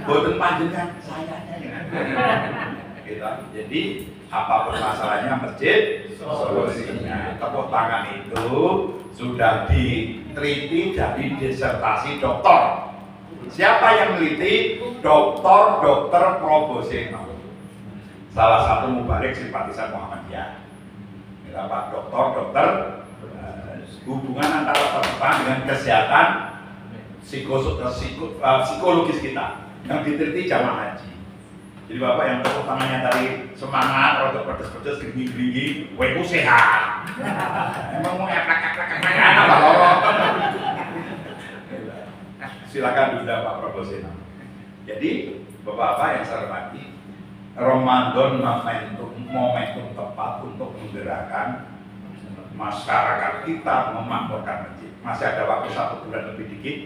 boten panjenengan sayanya ya. Gitu. Jadi apapun masalahnya masjid solusinya. Tepuk tangan itu sudah diteliti dari disertasi doktor. Siapa yang meneliti? Dokter Proboseno. Salah satu mubarik simpatisan Muhammadiyah. Pak dokter, hubungan antara penumpang dengan kesehatan psikologis kita yang diteliti jamaah haji. Jadi Bapak yang tepuk tangannya tadi semangat, rotok pedes-pedes, gering-gering, weku sehat. Emang mau eplek-eplek apa lorong? Silakan diundang Pak Proposena. Jadi Bapak-bapak yang saya hormati, Ramadan momentum tepat untuk menggerakkan masyarakat kita memakmurkan masjid. Masih ada waktu 1 bulan lebih dikit,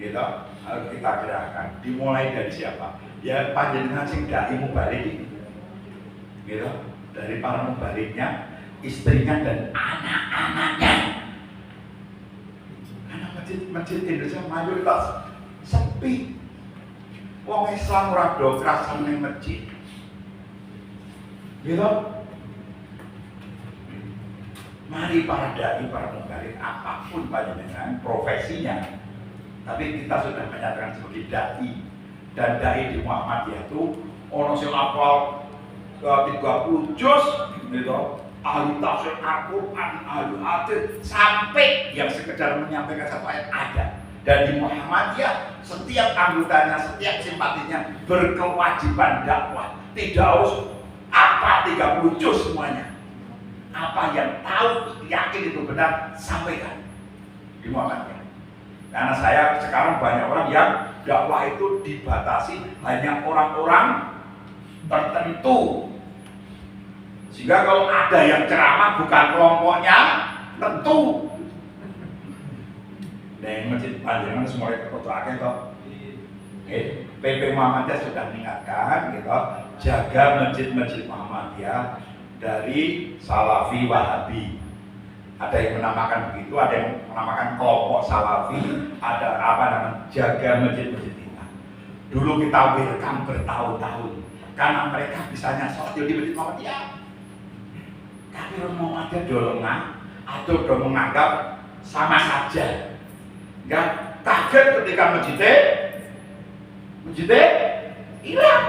gitu, harus kita gerakkan. Dimulai dari siapa? Ya panjenengan sing dai mubalik, gitu, dari para mubaliknya, istrinya dan anak-anaknya. Karena masjid Indonesia mayoritas sepi. Wong Islam ora do krasan ning masjid. Gitu. Mari para dai, para mubalik, apapun panjenengan profesinya, tapi kita sudah menyatakan sebagai dai. Dan dai di Muhammadiyah itu ono sing hafal 30 juz gitu, ahli tafsir Al-Qur'an, ahli hadis, sampai yang sekedar menyampaikan satu ayat ada. Dan di Muhammadiyah setiap anggotanya, setiap simpatinya berkewajiban dakwah, tidak harus apa 30 juz semuanya. Apa yang tahu, yakin itu benar, sampaikan di Muhammadiyah. Karena saya sekarang banyak orang yang dakwah itu dibatasi hanya orang-orang tertentu. Sehingga kalau ada yang ceramah bukan kelompoknya tentu. Dan masjid panjenengan semua kekotokan kok. PP Muhammadiyah sudah mengingatkan gitu, jaga masjid-masjid Muhammadiyah dari Salafi Wahabi. Ada yang menamakan begitu, ada yang menamakan kelompok Salafi, ada apa namanya, jaga masjid-masjid kita. Dulu kita welcome bertahun-tahun karena mereka bisanya sholat di masjid Muhammadiyah. Tapi Muhammadiyah dolongan atau udah menganggap sama saja. Enggak kaget ketika masjidnya hilang.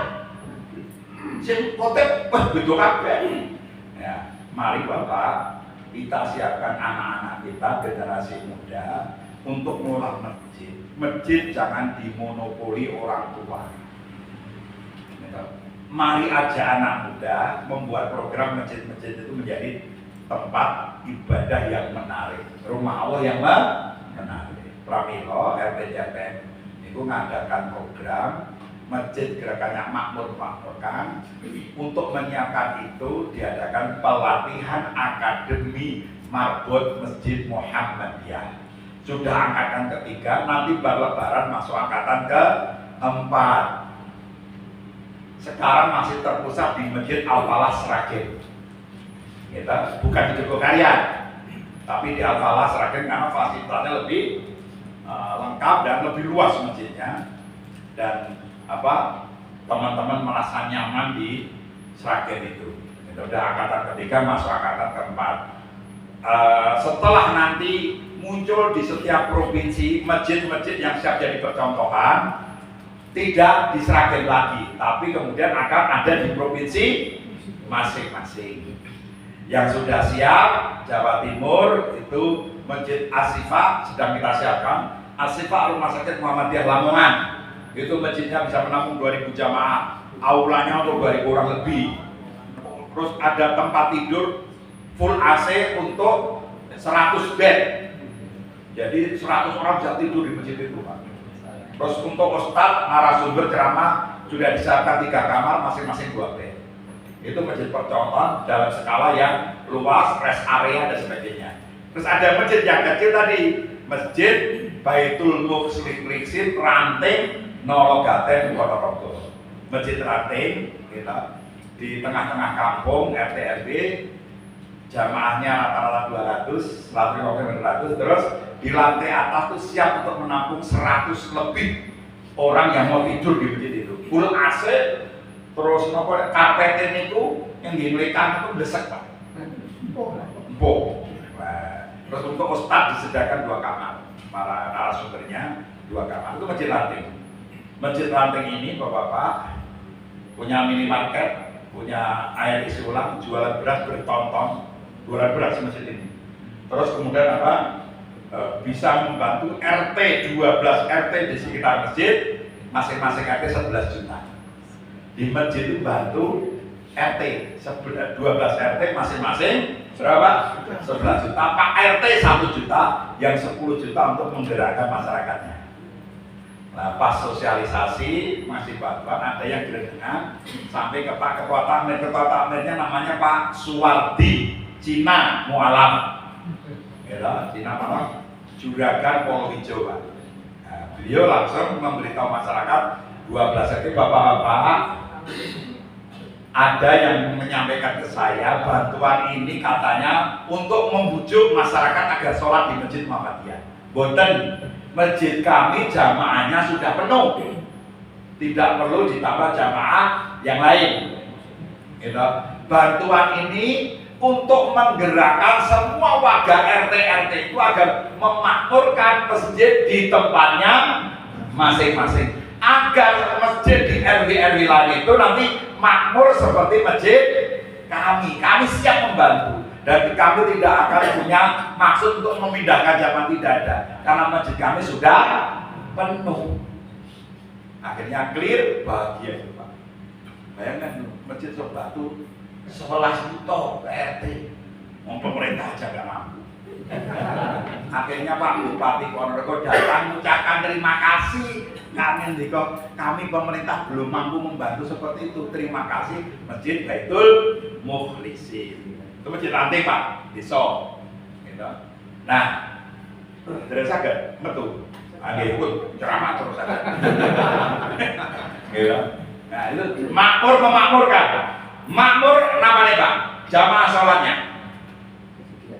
Sing kotep betul kabeh. Ya, mari Bapak kita siapkan anak-anak kita, generasi muda untuk mengolah masjid. Masjid jangan dimonopoli orang tua. Mari aja anak muda membuat program masjid-masjid itu menjadi tempat ibadah yang menarik, rumah Allah yang menarik. Pramilo RT itu mengadakan program masjid gerakannya makmur-makmurkan. Untuk menyiapkan itu diadakan pelatihan akademi marbot Masjid Muhammadiyah. Sudah angkatan ketiga, nanti lebaran masuk angkatan keempat. Sekarang masih terpusat di Masjid Al-Falah Sragen. Gitu, bukan di Jogokarian, tapi di Al-Falah Sragen karena fasilitasnya lebih lengkap dan lebih luas masjidnya. Dan teman-teman merasa nyaman di Sragen itu. Itu udah angkatan ketiga masuk angkatan keempat. Setelah nanti muncul di setiap provinsi masjid-masjid yang siap jadi percontohan, tidak di Sragen lagi, tapi kemudian akan ada di provinsi masing-masing. Yang sudah siap Jawa Timur itu Masjid Asyifa sedang kita siapkan. Asyifa Rumah Sakit Muhammadiyah Lamongan. Itu masjidnya bisa menampung 2000 jamaah, aulanya untuk 2000 orang lebih. Terus ada tempat tidur full AC untuk 100 bed. Jadi 100 orang bisa tidur di masjid itu, Pak. Terus untuk ustadz, narasumber ceramah sudah disiapkan 3 kamar, masing-masing 2 bed. Itu masjid percontohan dalam skala yang luas, rest area dan sebagainya. Terus ada masjid yang kecil tadi, Masjid Baitul Mukhlisin Ranting Nologaten Ponorogo. Masjid Ranting kita di tengah-tengah kampung RT RW, jamaahnya rata-rata 200, 150 terus di lantai atas tuh siap untuk menampung 100 lebih orang yang mau tidur di masjid itu. Full AC, terus karpetin itu yang dimiliki itu besek, Pak. Empuk. Terus untuk ustadz disediakan 2 kamar, para narasumbernya 2 kamar. Itu masjid Ranting. Masjid Ranting ini Bapak-bapak punya minimarket, punya air isi ulang, jualan beras bertonton. 200 beras masjid ini. Terus kemudian apa? Bisa membantu RT 12 RT di sekitar masjid, masing-masing RT 11 juta. Di masjid itu bantu RT 12 RT masing-masing berapa? 11 juta. Pak RT 1 juta, yang 10 juta untuk menggerakkan masyarakatnya. Nah, pas sosialisasi masih bantuan ada yang gerengan sampai ke Pak Ketua Tamirnya namanya Pak Suwardi Cina Mualam. Ya, Cina Mualam Juragan Polhijau, Pak. Nah, beliau langsung memberitahu masyarakat 12 RT, bapak-bapak, ada yang menyampaikan ke saya bantuan ini katanya untuk membujuk masyarakat agar sholat di Masjid Muhammadiyah. Boten, masjid kami jamaahnya sudah penuh, tidak perlu ditambah jamaah yang lain. Gitu. Bantuan ini untuk menggerakkan semua warga RT itu agar memakmurkan masjid di tempatnya masing-masing, agar masjid di RW lain itu nanti makmur seperti masjid kami. Kami siap membantu dan kami tidak akan punya maksud untuk memindahkan jamaah, tidak ada, karena masjid kami sudah penuh. Akhirnya clear, bahagia itu Pak. Bayangkan masjid Sobatu 11 juta RT, pemerintah aja nggak mampu. Akhirnya Pak Bupati Ponorogo datang mengucapkan terima kasih. Kami pemerintah belum mampu membantu seperti itu. Terima kasih Masjid Baitul Mukhlisin. Itu masjid ranting Pak, desa. Gitu. Nah, terus agak metu. Agak ikut ceramah terus aja. Gitu. Nah itu makmur memakmurkan. Makmur namanya Pak, jamaah sholatnya.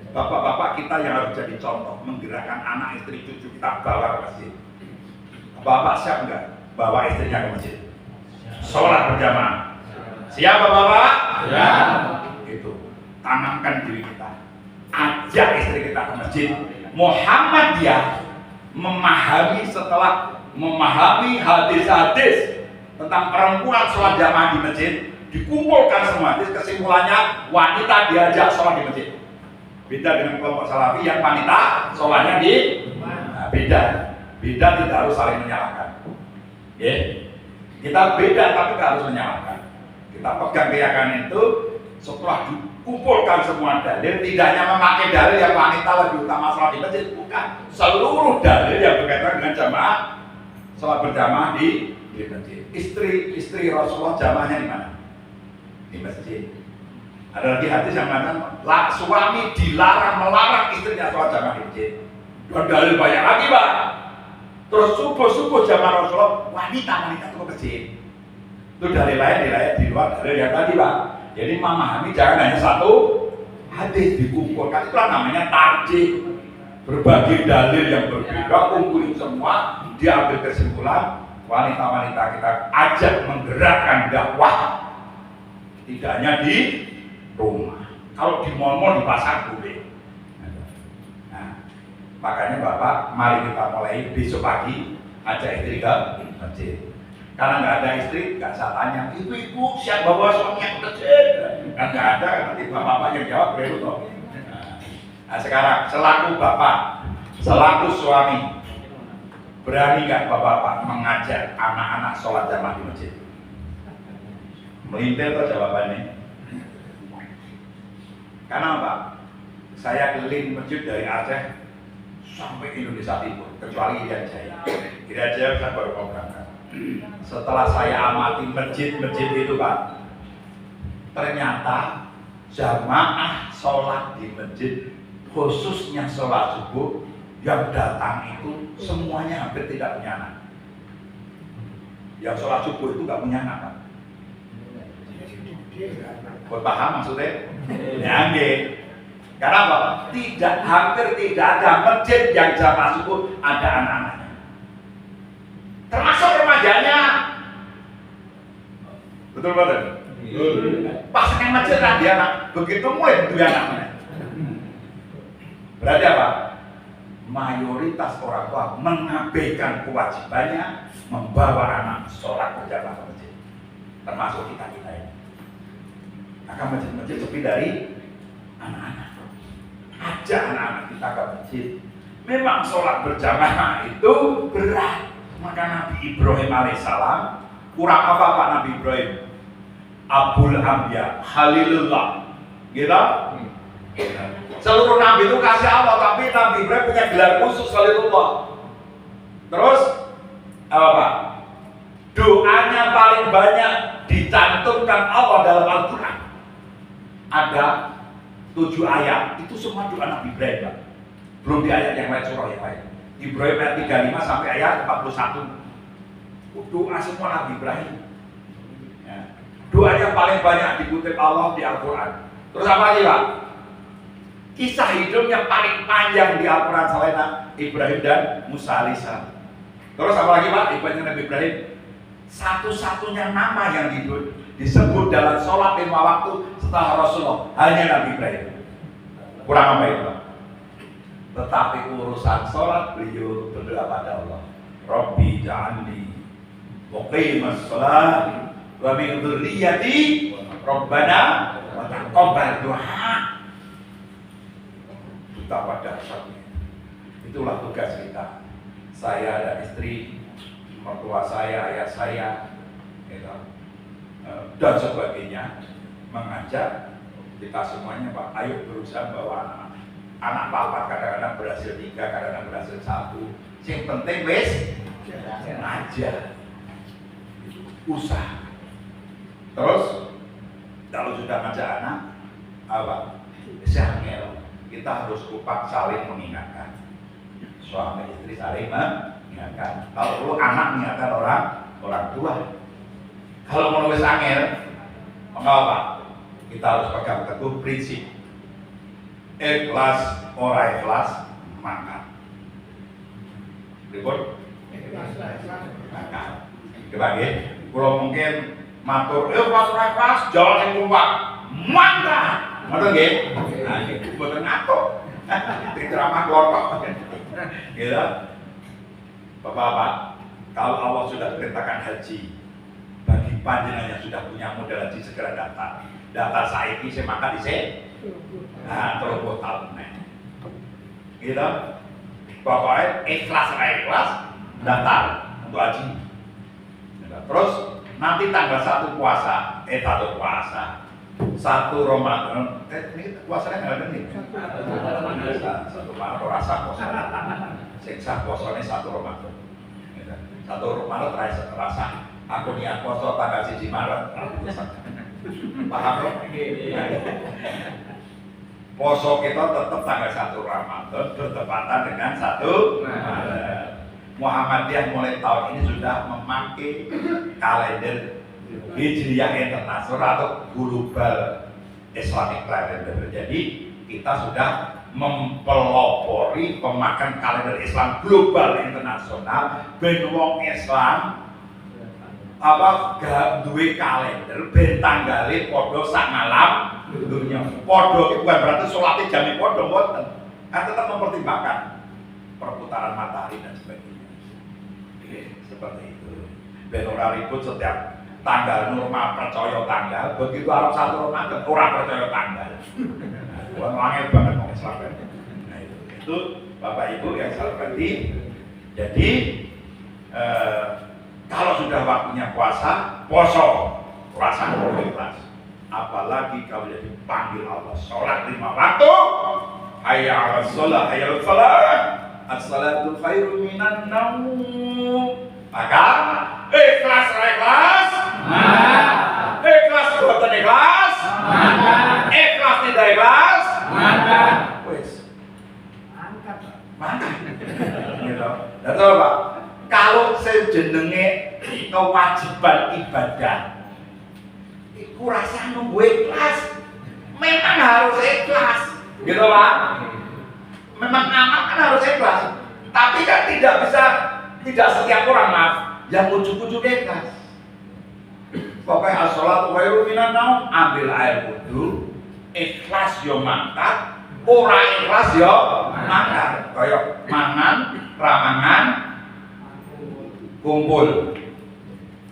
Bapak-bapak kita yang harus jadi contoh, menggerakkan anak istri cucu kita bawa ke masjid. Bapak siap enggak bawa istrinya ke masjid? Sholat berjamaah. Siap Bapak? Ya. Itu tanamkan diri kita, ajak istri kita ke masjid. Muhammadiyah memahami, setelah memahami hadis-hadis tentang perempuan sholat jamaah di masjid, dikumpulkan semua. Kesimpulannya wanita diajak sholat di masjid. Beda dengan kelompok salafi yang wanita sholatnya di beda tidak harus saling menyalahkan. Kita beda tapi tidak harus menyalahkan. Kita pegang keyakinan itu setelah dikumpulkan semua dalil, tidak hanya memakai dalil yang wanita lebih utama sholat di masjid, bukan, seluruh dalil yang berkaitan dengan jamaah sholat berjamaah di masjid. Istri Rasulullah jamaahnya di mana? Di masjid. Ada lagi hadis yang mengatakan suami melarang istrinya sholat jamaah di masjid. Dan dalil banyak lagi Pak. Terus subuh jamaah Rasulullah wanita itu ke masjid. Itu dalil lain di luar dalil yang tadi Pak. Jadi memahami jangan hanya satu hadis dikumpulkan, itulah namanya tarjih. Berbagai dalil yang berbeda kumpulin semua, diambil kesimpulan. Wanita-wanita kita ajak menggerakkan dakwah, tidak hanya di rumah. Kalau di mall-mall, di pasar boleh. Nah, makanya Bapak, mari kita mulai besok pagi ajak istri ke masjid. Karena nggak ada istri, nggak saya tanya, ibu-ibu siap bawa suaminya ke masjid? Kan nggak ada, nanti bapak yang jawab beliau. Nah sekarang selaku bapak, selaku suami, berani nggak bapak mengajak anak-anak sholat jamaah di masjid? Melintir atau jawabannya? Karena apa? Saya keliling masjid dari Aceh sampai Indonesia Timur, kecuali Irian Jaya. Irian Jaya saya baru mau berangkat. Setelah saya amati masjid-masjid itu Pak, ternyata jamaah sholat di masjid, khususnya sholat subuh, yang datang itu semuanya hampir tidak punya anak. Yang sholat subuh itu nggak punya anak Pak. Buat paham maksudnya? Ya, karena apa? Hampir tidak ada masjid yang jamaah subuh ada anak-anaknya. Termasuk remajanya. Betul banget. Pas yang masjid ada anak, begitu mulai butuh anak. Berarti apa? Mayoritas orang tua mengabaikan kewajibannya membawa anak sholat berjamaah ke masjid. Termasuk kita ini. Maka masjid-masjid sepi dari anak-anak. ngajak anak-anak kita ke masjid. Memang sholat berjamaah itu berat. Maka Nabi Ibrahim alaihissalam kurang apa Pak Nabi Ibrahim? Abul Anbiya, Khalilullah, gitu? Seluruh Nabi itu kasih Allah, tapi Nabi Ibrahim punya gelar khusus Khalilullah. Terus apa Pak? Doanya paling banyak dicantumkan Allah dalam Al-Quran. Ada 7 ayat, itu semua doa Nabi Ibrahim Pak. Belum di ayat yang lain, surah yang lain. Ibrahim ayat 35 sampai ayat 41. Doa semua Nabi Ibrahim. Ya. Doanya paling banyak dikutip Allah di Al-Quran. Terus apa lagi Pak? Kisah hidupnya paling panjang di Al-Quran selain Ibrahim dan Musa alaihissalam. Terus apa lagi Pak? Dibanding Nabi Ibrahim, satu-satunya nama yang disebut dalam sholat 5 waktu setelah Rasulullah hanya Nabi Ibrahim. Kurang apa itu Pak? Tetapi urusan sholat beliau berdoa pada Allah, Rabbi ja'alni muqimas sholat wa min dzurriyyati Rabbana wa taqabbal du'a. Betapa dahsyatnya. Itulah tugas kita. Saya dan istri, mertua saya, ayah saya, gitu, dan sebagainya, mengajak kita semuanya Pak, ayo berusaha bawa anak papat, kadang-kadang berhasil 3, kadang-kadang berhasil 1. Yang penting wis aja usaha. Terus kalau sudah ngajak anak apa? Sangel, kita harus kupat saling mengingatkan. Suami istri saling mengingatkan. Kalau perlu anak mengingatkan orang tua. Kalau mau wis angel, mengapa? Kita harus pegang teguh prinsip. Ikhlas, ora ikhlas, mangkat. Ribut? Mangkat. Kebagi, kalau mungkin matur, ikhlas, jalan yang kumpak, mangkat. Matur nggih? Nah, iki mboten ngatuk. Ceramah klothok. Gitu. Bapak-bapak, kalau Allah sudah perintahkan haji, bagi panjenengan yang sudah punya modal haji segera daftar. Daftar saiki saya makan di sini. Nah, terus buat tahun nih. Gitu. Pokoknya ikhlas daftar untuk haji. Terus nanti tanggal 1 puasa, 1 Ramadan, ini puasanya nggak ada nih. 1 Maret rasa puasa. Siksa puasanya 1 Ramadan. 1 Maret rasa. Aku niat puasa tanggal 1 Maret. Paham loh? Puasa kita tetap tanggal 1 Ramadan bertepatan dengan 1 Maret. Muhammadiyah mulai tahun ini sudah memakai kalender Hijriyah internasional atau global Islamic calendar. Jadi kita sudah mempelopori pemakan kalender Islam global internasional. Ben wong Islam gak duwe kalender ben tanggale padha sak malam dunya. Padha iki bukan berarti salate jame padha mboten. Kan tetap mempertimbangkan perputaran matahari dan sebagainya. Seperti itu. Ben ora ribut setiap tanggal normal percaya tanggal, begitu Arab 1 Ramadan orang percaya tanggal. Wah, angel banget mau Islam. Nah itu Bapak Ibu yang saya hormati. Jadi kalau sudah waktunya puasa, puasa ikhlas. Apalagi kalau jadi panggil Allah, sholat 5 waktu. Hayya 'alas shalah, hayya 'alal falah. As-salatu khairum minan naum. Maka ikhlas. Ikhlas buatan ikhlas. Ikhlas tidak ikhlas. Wes. Mantap. Gitu. Dan tahu Pak, kalau sejenenge kewajiban ibadah, iku rasa nunggu ikhlas. Memang harus ikhlas. Gitu Pak. Memang amat kan harus ikhlas. Tapi kan tidak setiap orang yang ujuk-ujuk ikhlas. Pokoknya as-sholatu khairum minan naum, ambil air wudu, ikhlas yo mangkat, ora ikhlas yo mangkat. Kaya mangan, ramangan, kumpul.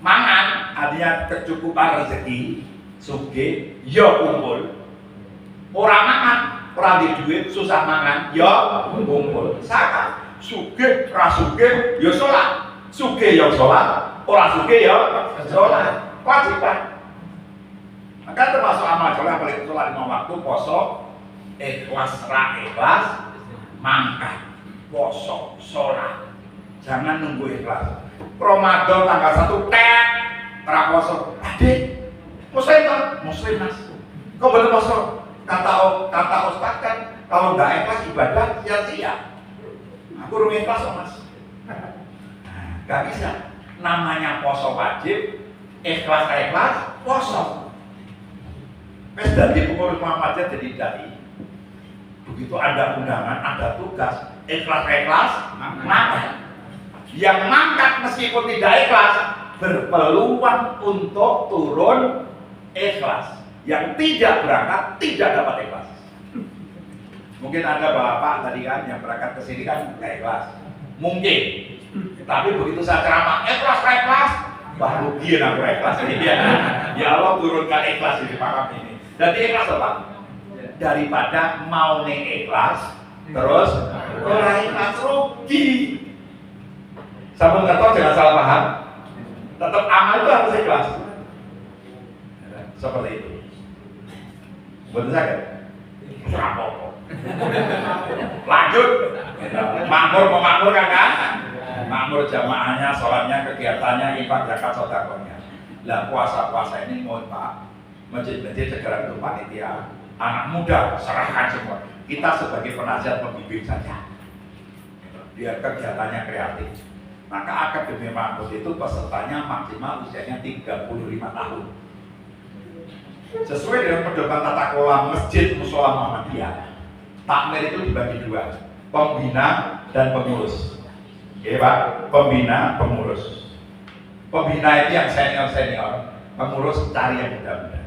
Mangan artinya kecukupan rezeki, sugih, yo kumpul. Ora mangan, ora di duit, susah mangan, ya kumpul. Zakat, sugih, ra sugih, ya salat. Sugih ya salat, ora sugih ya salat. Kewajiban. Maka termasuk amal soleh paling sholat 5 waktu, poso, ikhlas, ra ikhlas, mangkat, poso, sholat. Jangan nunggu ikhlas. Ramadan tanggal 1 tek, ra poso. Adik, muslim mas. Kok bener poso? Kata Ustaz kan, kalau nggak ikhlas ibadah sia-sia. Aku rung ikhlas mas. Nggak bisa. Namanya poso wajib, ikhlas poso. Wes dari pengurus Muhammadiyah jadi dai. Begitu ada undangan, ada tugas, ikhlas mangkat. Yang mangkat meskipun tidak ikhlas berpeluang untuk turun ikhlas. Yang tidak berangkat tidak dapat ikhlas. Mungkin ada bapak tadi kan yang berangkat ke sini kan nggak ikhlas. Mungkin. Tapi begitu saya ceramah ikhlas, wah rugi aku ikhlas ini ya. Ya Allah turunkan ikhlas di makam ini. Jadi ikhlas apa? Daripada mau ning ikhlas terus ora ikhlas rugi. Sampun ngertos jangan salah paham. Tetap amal itu harus ikhlas. Seperti itu. Betul sakit? Apa-apa. Lanjut. Makmur kan? Makmur jamaahnya, sholatnya, kegiatannya, infak, zakat, sedekahnya. Lah puasa ini mohon Pak, masjid-masjid segera untuk panitia, anak muda serahkan semua. Kita sebagai penasihat pembimbing saja. Biar kegiatannya kreatif. Maka Akademi Makmur itu pesertanya maksimal usianya 35 tahun. Sesuai dengan pedoman tata kelola Masjid Mushola Muhammadiyah, takmir itu dibagi 2, pembina dan pengurus. Oke Pak, pembina, pengurus. Pembina itu yang senior, pengurus cari yang muda-muda.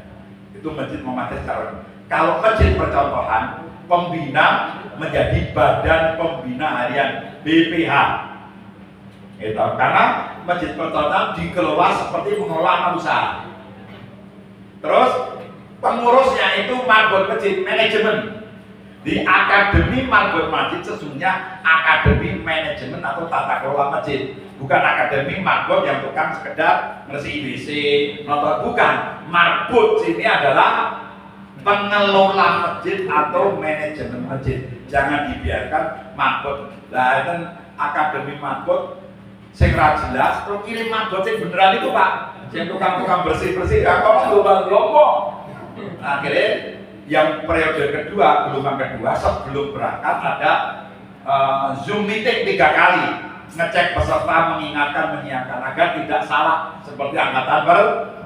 Itu Masjid Muhammadiyah secara. Kalau masjid percontohan, pembina menjadi Badan Pembina Harian BPH. Gitu. Karena masjid percontohan dikelola seperti mengelola amal usaha. Terus pengurusnya itu marbot masjid manajemen. Di Akademi Marbot Masjid sesungguhnya Akademi Manajemen atau Tata Kelola Masjid, bukan Akademi Marbot yang tukang sekedar ngersi WC, nonton, bukan. Marbot sini adalah pengelola masjid atau manajemen masjid. Jangan dibiarkan marbot. Lah itu Akademi Marbot sing ra jelas, terus kirim marbot sing beneran itu Pak. Sing tukang-tukang bersih-bersih ya kok lomba-lomba. Akhirnya yang periode kedua, gelombang kedua sebelum berangkat ada Zoom meeting 3 kali, ngecek peserta, mengingatkan, menyiapkan agar tidak salah seperti angkatan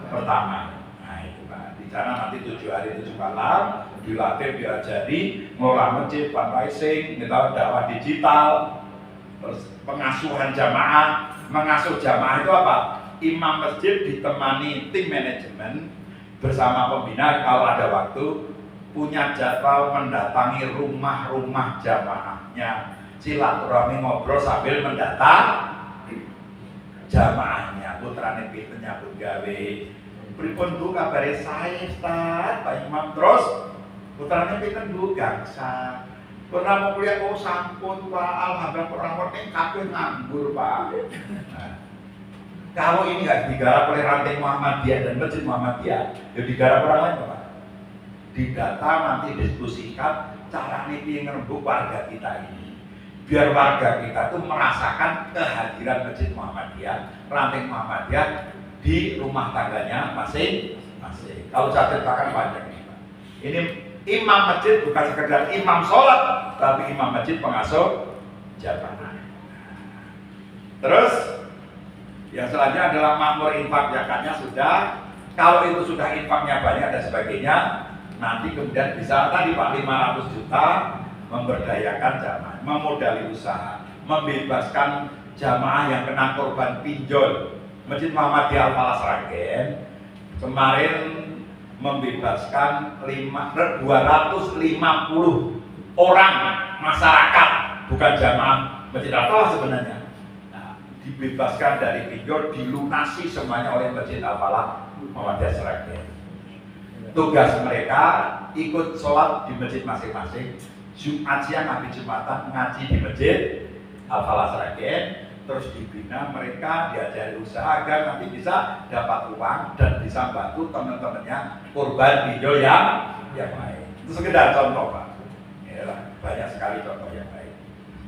pertama. Nah itu Pak, di sana nanti 7 hari 7 malam dilatih, diajari ngelola masjid, fundraising, dakwah digital, terus pengasuhan jamaah. Mengasuh jamaah itu apa? Imam masjid ditemani tim manajemen bersama pembina kalau ada waktu, punya jadwal mendatangi rumah-rumah jamaahnya, silaturahmi ngobrol sambil mendata jamaahnya. Putrane pinten nyambut gawe, pripun Bu kabare saya Ustaz Pak Imam, terus putrane pinten Bu gangsa, pernah mau kuliah kok sampun Pak, alhamdulillah pernah working kabeh nganggur Pak. Nah, kalau ini nggak digarap oleh ranting Muhammadiyah dan Masjid Muhammadiyah, ya digarap orang lain Pak. Didata nanti diskusikan cara nih ngerembuk warga kita ini, biar warga kita tuh merasakan kehadiran Masjid Muhammadiyah, ranting Muhammadiyah di rumah tangganya masing-masing. Kalau saya ceritakan panjang nih Pak. Ini imam masjid bukan sekedar imam sholat, tapi imam masjid pengasuh jamaah. Terus yang selanjutnya adalah makmur infak zakatnya sudah. Kalau itu sudah infaknya banyak dan sebagainya, nanti kemudian bisa tadi Pak 500 juta memberdayakan jamaah, memodali usaha, membebaskan jamaah yang kena korban pinjol. Masjid Muhammadiyah Al-Falah Sragen kemarin membebaskan 250 orang masyarakat, bukan jamaah Masjid Al-Falah sebenarnya. Nah, dibebaskan dari pinjol, dilunasi semuanya oleh Masjid Al-Falah Muhammadiyah Sragen. Tugas mereka ikut sholat di masjid masing-masing. Jumat siang habis Jumatan ngaji di masjid Al-Falah Sragen, terus dibina mereka, diajari usaha agar nanti bisa dapat uang dan bisa bantu teman-temannya kurban video yang lain. Itu sekedar contoh Pak. Ya, banyak sekali contoh yang lain.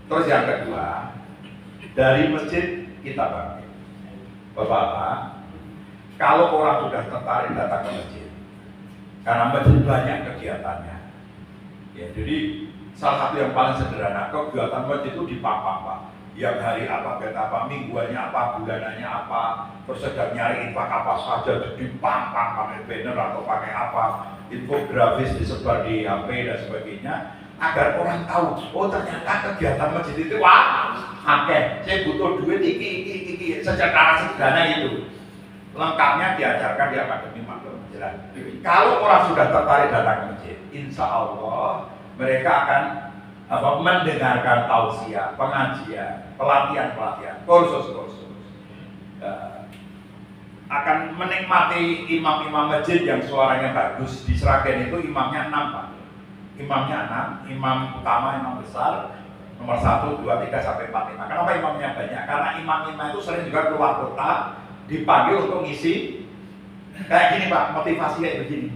Terus yang kedua, dari masjid kita bangkit. Bapak-bapak, kalau orang sudah tertarik datang ke masjid, karena masjid banyak kegiatannya. Ya, jadi salah satu yang paling sederhana kegiatan masjid itu dipapang Pak. Yang hari apa, apa, mingguannya apa, bulanannya apa, terus sedang nyari infak apa saja dipapang pakai banner atau pakai apa, infografis disebar di HP dan sebagainya, agar orang tahu, oh ternyata kegiatan masjid itu wah, saya butuh duit iki secara sederhana itu. Lengkapnya diajarkan di Akademi Makhluk Jelas. Kalau orang sudah tertarik datang ke masjid, insya Allah mereka akan mendengarkan tausiah, pengajian, pelatihan, kursus. Akan menikmati imam-imam masjid yang suaranya bagus. Di Sragen itu imamnya 6 Pak. Imamnya 6, imam utama, imam besar, nomor 1, 2, 3, sampai 4, 5. Kenapa imamnya banyak? Karena imam-imam itu sering juga keluar kota, dipanggil untuk ngisi kayak gini Pak, motivasi kayak begini.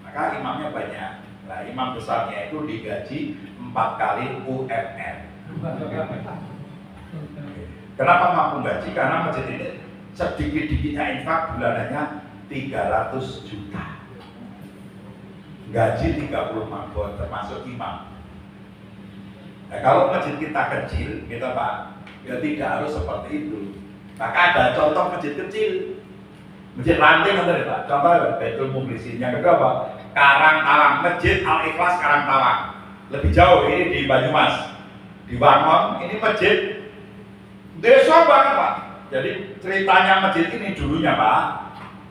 Maka imamnya banyak. Nah, imam besarnya itu digaji 4 kali UMR. Kenapa mampu gaji? Karena masjid ini sedikit-dikitnya infak bulanannya 300 juta. Gaji 30 mabon termasuk imam. Nah, kalau masjid kita kecil, kita Pak, ya tidak harus seperti itu. Maka ada contoh masjid kecil, masjid ranting bener Pak. Contoh Baitul Mukhlisin. Yang kedua apa? Karang Tawang, Masjid Al-Ikhlas Karang Tawang. Lebih jauh ini di Banyumas, di Wangon. Ini masjid desa banget Pak. Jadi ceritanya masjid ini dulunya Pak,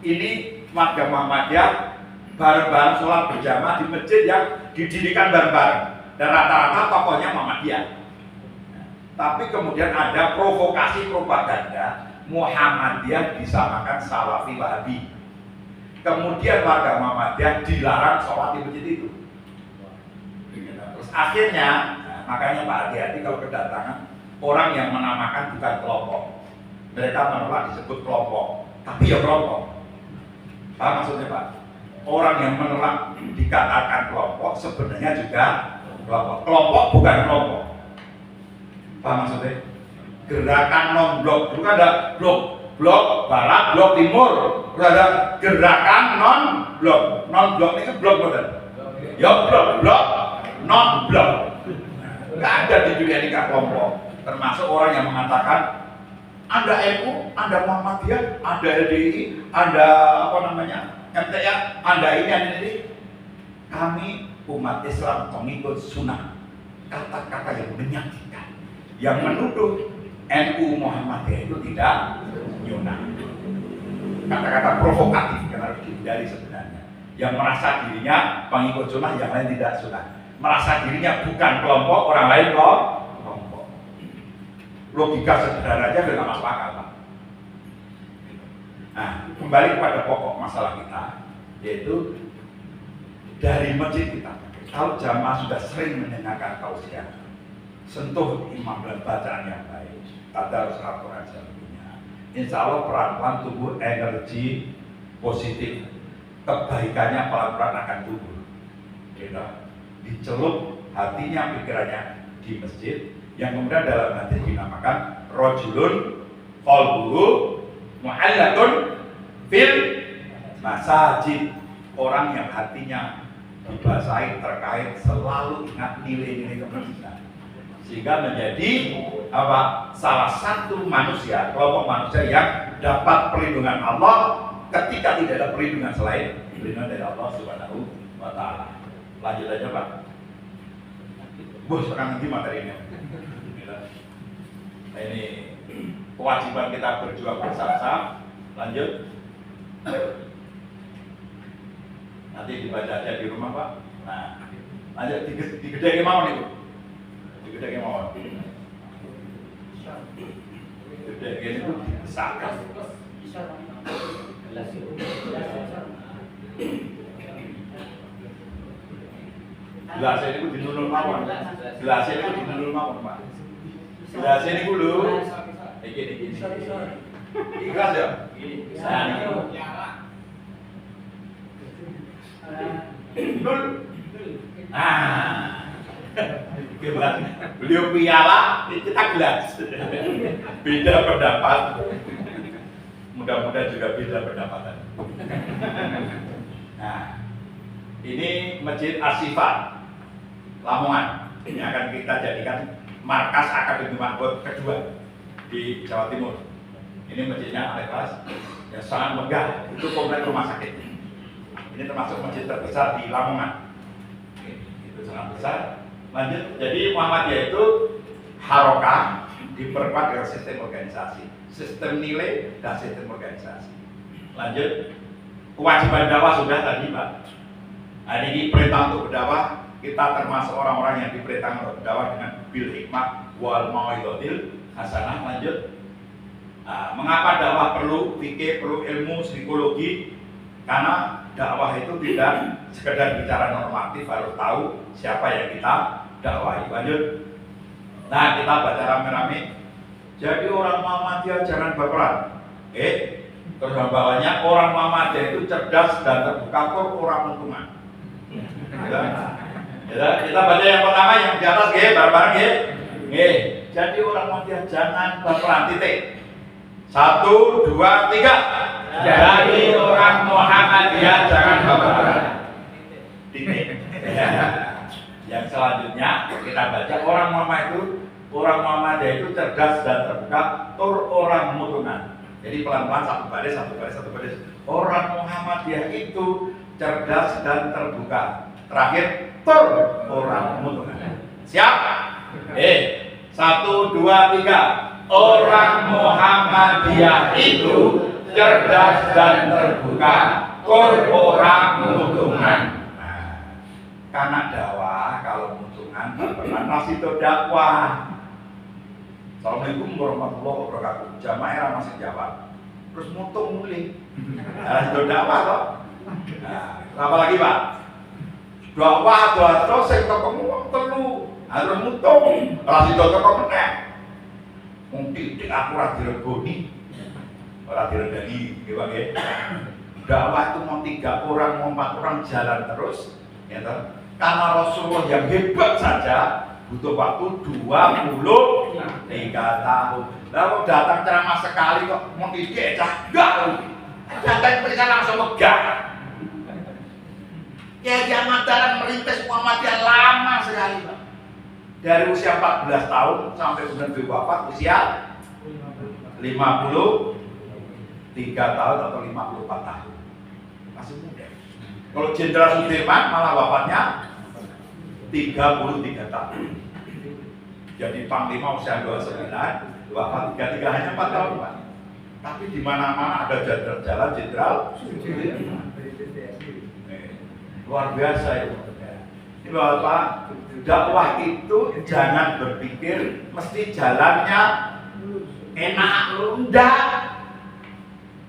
ini warga Muhammadiyah bareng-bareng sholat berjamaah di masjid yang didirikan bareng-bareng. Dan rata-rata tokohnya Muhammadiyah. Tapi kemudian ada provokasi propaganda Muhammadiyah disamakan Salafi Wahabi. Kemudian warga Muhammadiyah dilarang sholat di masjid itu. Terus akhirnya, makanya Pak hati-hati kalau kedatangan orang yang menamakan bukan kelompok. Mereka menolak disebut kelompok, tapi ya kelompok. Paham maksudnya Pak? Orang yang menolak dikatakan kelompok sebenarnya juga kelompok. Kelompok bukan kelompok. Paham maksudnya? Gerakan non-blok, dulu kan ada blok barat, blok timur, terus ada gerakan non-blok. Non-blok ini kan blok betul. Ya blok non-blok. Nggak ada di dunia ini kelompok. Termasuk orang yang mengatakan Anda NU, Anda Muhammadiyah, Anda LDI, Anda MTA, Anda ini. Kami umat Islam pengikut sunnah. Kata-kata yang menyakitkan, yang menuduh NU Muhammadiyah itu tidak nyunah. Kata-kata provokatif yang harus dihindari sebenarnya. Yang merasa dirinya pengikut sunnah, yang lain tidak sunnah. Merasa dirinya bukan kelompok, orang lain kelompok. Logika sederhana aja tidak masuk akal Pak. Nah, kembali kepada pokok masalah kita, yaitu dari masjid kita. Kalau jamaah sudah sering mendengarkan tausiah, sentuh imam dan bacaan yang baik, tadarus Al-Quran jaminya, insya Allah pelan-pelan tumbuh energi positif, kebaikannya pelan-pelan akan tumbuh. Dicelup hatinya, pikirannya di masjid, yang kemudian dalam hadis dinamakan rojulun qalbuhu mu'allatun fil masajid, orang yang hatinya dibasahi terkait selalu ingat nilai-nilai kemasjidan, sehingga menjadi salah satu manusia, kelompok manusia yang dapat perlindungan Allah ketika tidak ada perlindungan selain perlindungan dari Allah Subhanahu wa Ta'ala. Lanjut aja Pak. Sekarang nanti materinya. Nah, ini kewajiban kita berjuang bersama. Lanjut. Nanti dibaca aja di rumah Pak. Nah, lanjut digedeng mau nih Bu. Digedeng mau. Digedeng itu dibesarkan. Gelasnya ini dinulul mawon. Gelasnya ini dinulul mawon, Pak. Gelasnya ini lho. Iki. Ikhlas ya? Nul. Beliau piala, kita gelas. Beda pendapat. Mudah-mudahan juga beda pendapatan. Nah, ini Masjid As-Sifat Lamongan. Ini akan kita jadikan markas Akademi Makmur kedua di Jawa Timur. Ini masjidnya kelas yang sangat megah. Itu komplek rumah sakit. Ini termasuk masjid terbesar di Lamongan. Itu sangat besar. Lanjut, jadi Muhammadiyah itu harokah diperkuat dengan sistem organisasi, sistem nilai dan sistem organisasi. Lanjut, kewajiban dakwah sudah tadi, Pak. Nah, ini perintah untuk berdakwah, kita termasuk orang-orang yang diperintahkan untuk berdakwah dengan bil hikmah wal mau'izatil hasanah. Lanjut, nah, mengapa dakwah perlu fikih, perlu ilmu psikologi? Karena dakwah itu tidak sekedar bicara normatif, harus tahu siapa yang kita dakwahi. Lanjut, nah kita baca rame-rame. Jadi orang Muhammadiyah jangan baperan. Terus bawahnya orang Muhammadiyah itu cerdas dan terbuka, orang untungan. Kita baca yang pertama yang di atas, bareng-bareng Jadi orang Muhammadiyah jangan baperan, titik. 1, 2, 3. Jadi orang Muhammadiyah jangan baperan, titik. Yang selanjutnya kita baca orang Muhammadiyah itu cerdas dan terbuka, orang mutungan. Jadi pelan-pelan satu baris. Orang Muhammadiyah itu cerdas dan terbuka. Terakhir orang mutungan. Siap? 1, 2, 3. Orang Muhammadiyah itu cerdas dan terbuka, orang mutungan. Karena dakwah kalau mutungan berperan masih itu dakwah. Assalamualaikum warahmatullahi wabarakatuh. Jamaah masih jawab. Terus mutung mulih. Itu dakwah toh. Nah, apa lagi, Pak? Dakwah sing teko ngomong telu. Harus mutung. Ora sida teko meneh. Mungkin aku ora diregoni. Ora diregani, nggih Pak nggih. Dakwah itu mau 3 orang, mau 4 orang jalan terus, ya toh. Karena Rasulullah yang hebat saja butuh waktu 23 tahun. Lalu datang ceramah sekali kok mau didik enggak. Datang bisa langsung megah. Ya zaman Mataram merintis Muhammadiyah lama sekali, Pak. Dari usia 14 tahun sampai kemudian wafat usia 53 tahun atau 54 tahun. Masih muda. Kalau Jenderal Sudirman malah wafatnya 33 tahun. Jadi Panglima usia 29, wafat 33, hanya 4 tahun, Pak. Tapi di mana-mana ada jalan Jenderal Sudirman. Luar biasa itu. Ini Bapak, dakwah itu jangan berpikir mesti jalannya enak, enggak.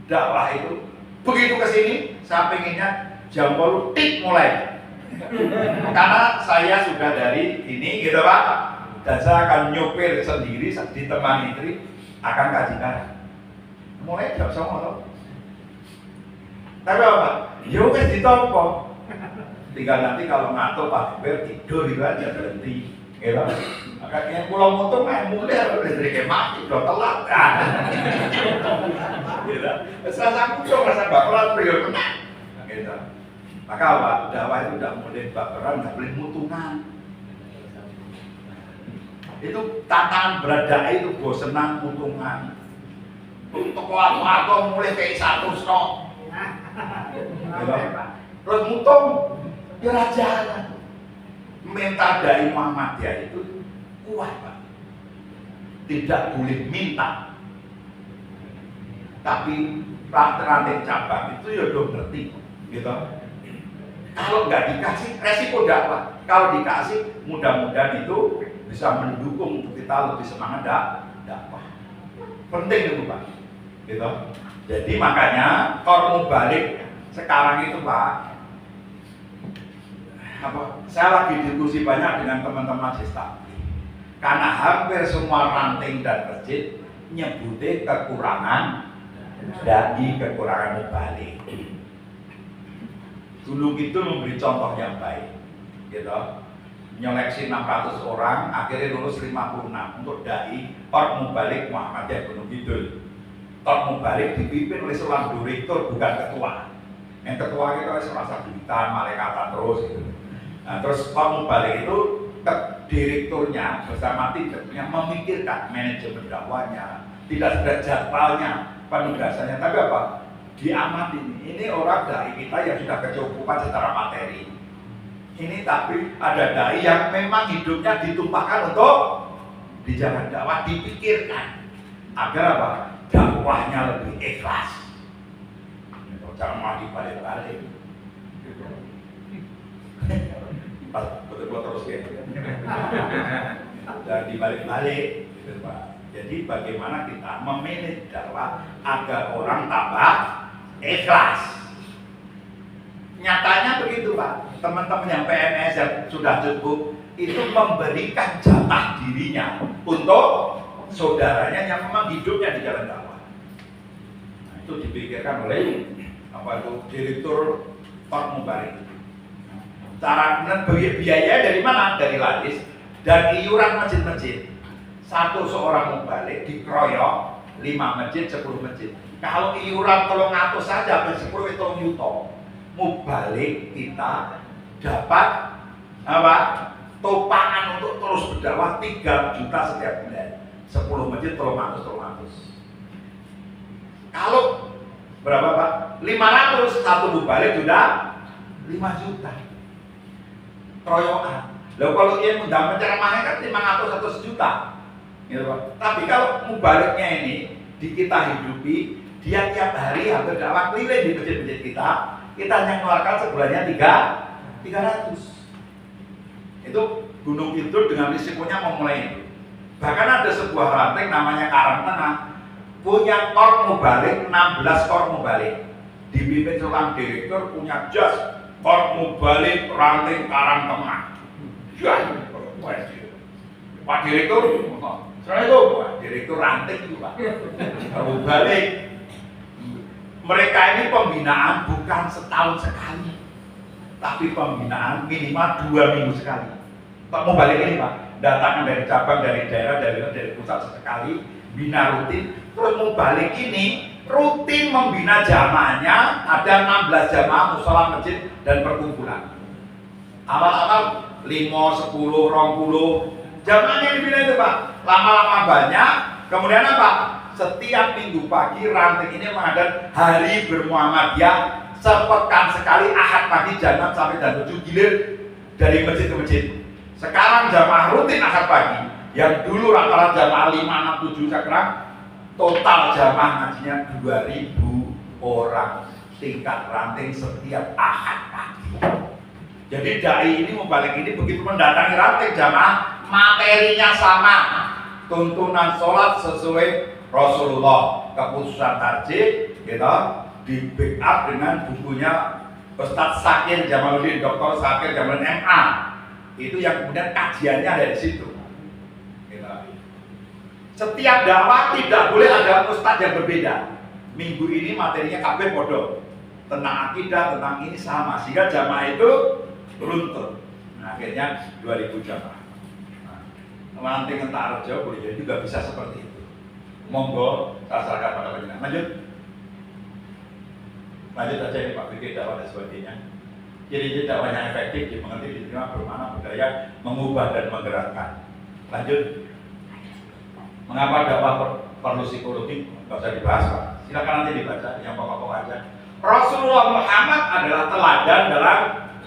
Dakwah itu begitu ke sini, saya pengennya jam 10 tik mulai. Karena saya sudah dari ini gitu Pak, dan saya akan nyopir sendiri ditemani istri akan kaji karang. Mulai jam 9. Tapi apa? Ya wis ditompo. Tinggal nanti kalau ngantuk Pak Ber tidur itu aja berhenti. Gitu. Maka yang pulau mutung mulai harus listrik mati, udah telat. Gitu. Saya mutung rasa baperan priyo kena. Gitu. Maka Pak, dakwah itu tidak boleh baperan, tidak boleh mutungan. Itu tantangan berada itu bosenan mutungan. Untuk waktu mulai kayak 1 stok. Gitu. Terus mutung, ya jalan. Minta dari Muhammadiyah itu kuat, Pak. Tidak boleh minta. Tapi rantai cabang itu ya udah ngerti, gitu. Kalau nggak dikasih, resiko dakwah. Kalau dikasih, mudah-mudahan itu bisa mendukung kita lebih semangat dakwah. Penting itu, Pak. Gitu. Jadi makanya kalau mau balik sekarang itu, Pak, saya lagi diskusi banyak dengan teman-teman di Stabli. Karena hampir semua ranting dan masjid nyebutnya kekurangan dai, kekurangan mubalik. Dulu itu memberi contoh yang baik, gitu. Nyeleksi 600 orang, akhirnya lulus 56 untuk dai Tor Mubalik Muhammadiyah Gunung Kidul. Tor Mubalik dipimpin oleh seorang direktur, bukan ketua. Yang ketua itu oleh seorang sabitan, malaikatan terus gitu. Nah, terus Tor Mubalik itu direkturnya bersama timnya memikirkan manajemen dakwahnya, tidak ada jadwalnya, penugasannya, tapi apa? Diamati ini orang dai kita yang sudah kecukupan secara materi. Ini tapi ada dai yang memang hidupnya ditumpahkan untuk di jalan dakwah, dipikirkan agar apa? Dakwahnya lebih ikhlas. Jangan mau dibalik-balik. Betul-betul terus ya. Dan dibalik-balik, gitu, Pak. Jadi bagaimana kita memanage dakwah agar orang tambah ikhlas. Nyatanya begitu, Pak. Teman-teman yang PNS yang sudah cukup itu memberikan jatah dirinya untuk saudaranya yang memang hidupnya di jalan dakwah. Nah, itu dipikirkan oleh direktur Tor Mubalik. Cara biaya dari mana? Dari ladis dan iuran masjid-masjid. Satu seorang mubalik dikeroyok 5 masjid, 10 masjid. Kalau iuran 300 saja, 10 itu yuto. Mubalik kita dapat apa? Topangan untuk terus berdakwah 3 juta setiap bulan. 10 masjid 300. Kalau berapa, Pak? 500, satu mubalik sudah 5 juta. Keroyokan. Lalu kalau dia menceramahnya kan 500 atau 1 juta. Gitu, Pak. Tapi kalau mubaliknya ini di kita hidupi, dia tiap hari hampir dakwah keliling di masjid-masjid kita hanya mengeluarkan sebulannya 300. Itu Gunung Kidul dengan risikonya memulai itu. Bahkan ada sebuah ranting namanya Karang Tengah punya kor mubalik 16 kor mubalik. Dipimpin seorang direktur punya jas kor mubalik ranting Karang Tengah. Ya, Pak Direktur, Assalamualaikum, Pak Direktur ranting itu, Pak. Kor mubalik. Mereka ini pembinaan bukan setahun sekali, tapi pembinaan minimal 2 minggu sekali. Pak mubalik ini, Pak, datangkan dari cabang, dari daerah, dari pusat sekali, bina rutin. Terus mubalik ini rutin membina jamaahnya, ada 16 jamaah musola masjid dan perkumpulan. Awal-awal 5, 10, 20 jamaahnya dibina itu, Pak. Lama-lama banyak, kemudian apa? Setiap minggu pagi ranting ini mengadakan hari bermuhammadiyah sepekan sekali, Ahad pagi jam 6 sampai jam 7 gilir dari masjid ke masjid. Sekarang jamaah rutin Ahad pagi, yang dulu rata-rata jamaah 5, 6, 7 sekarang total jamaah ngajinya 2000 orang tingkat ranting setiap Ahad pagi. Jadi dai ini mubalik ini begitu mendatangi ranting jamaah, materinya sama, tuntunan sholat sesuai Rasulullah, keputusan tarjih, gitu, di backup dengan bukunya Ustadz Sakir Jamaluddin, Dr. Sakir Jamaluddin MA. Itu yang kemudian kajiannya ada di situ. Gitu. Setiap dakwah tidak boleh ada ustadz yang berbeda. Minggu ini materinya kabeh podo, tentang akidah, tentang ini sama, sehingga jamaah itu runtuh. Nah, akhirnya 2000 jamaah. Nanti Entar Arjo boleh jadi juga bisa seperti itu. Monggo saya serahkan pada penjenengan. Lanjut aja ini Pak Fikir dakwah dan sebagainya. Jadi dakwahnya efektif, dimengerti, diterima, bermakna, berdaya, mengubah dan menggerakkan. Lanjut. Mengapa dakwah perlu psikologi? Nggak usah dibahas, Pak. Silakan nanti dibaca yang pokok-pokok aja. Rasulullah Muhammad adalah teladan dalam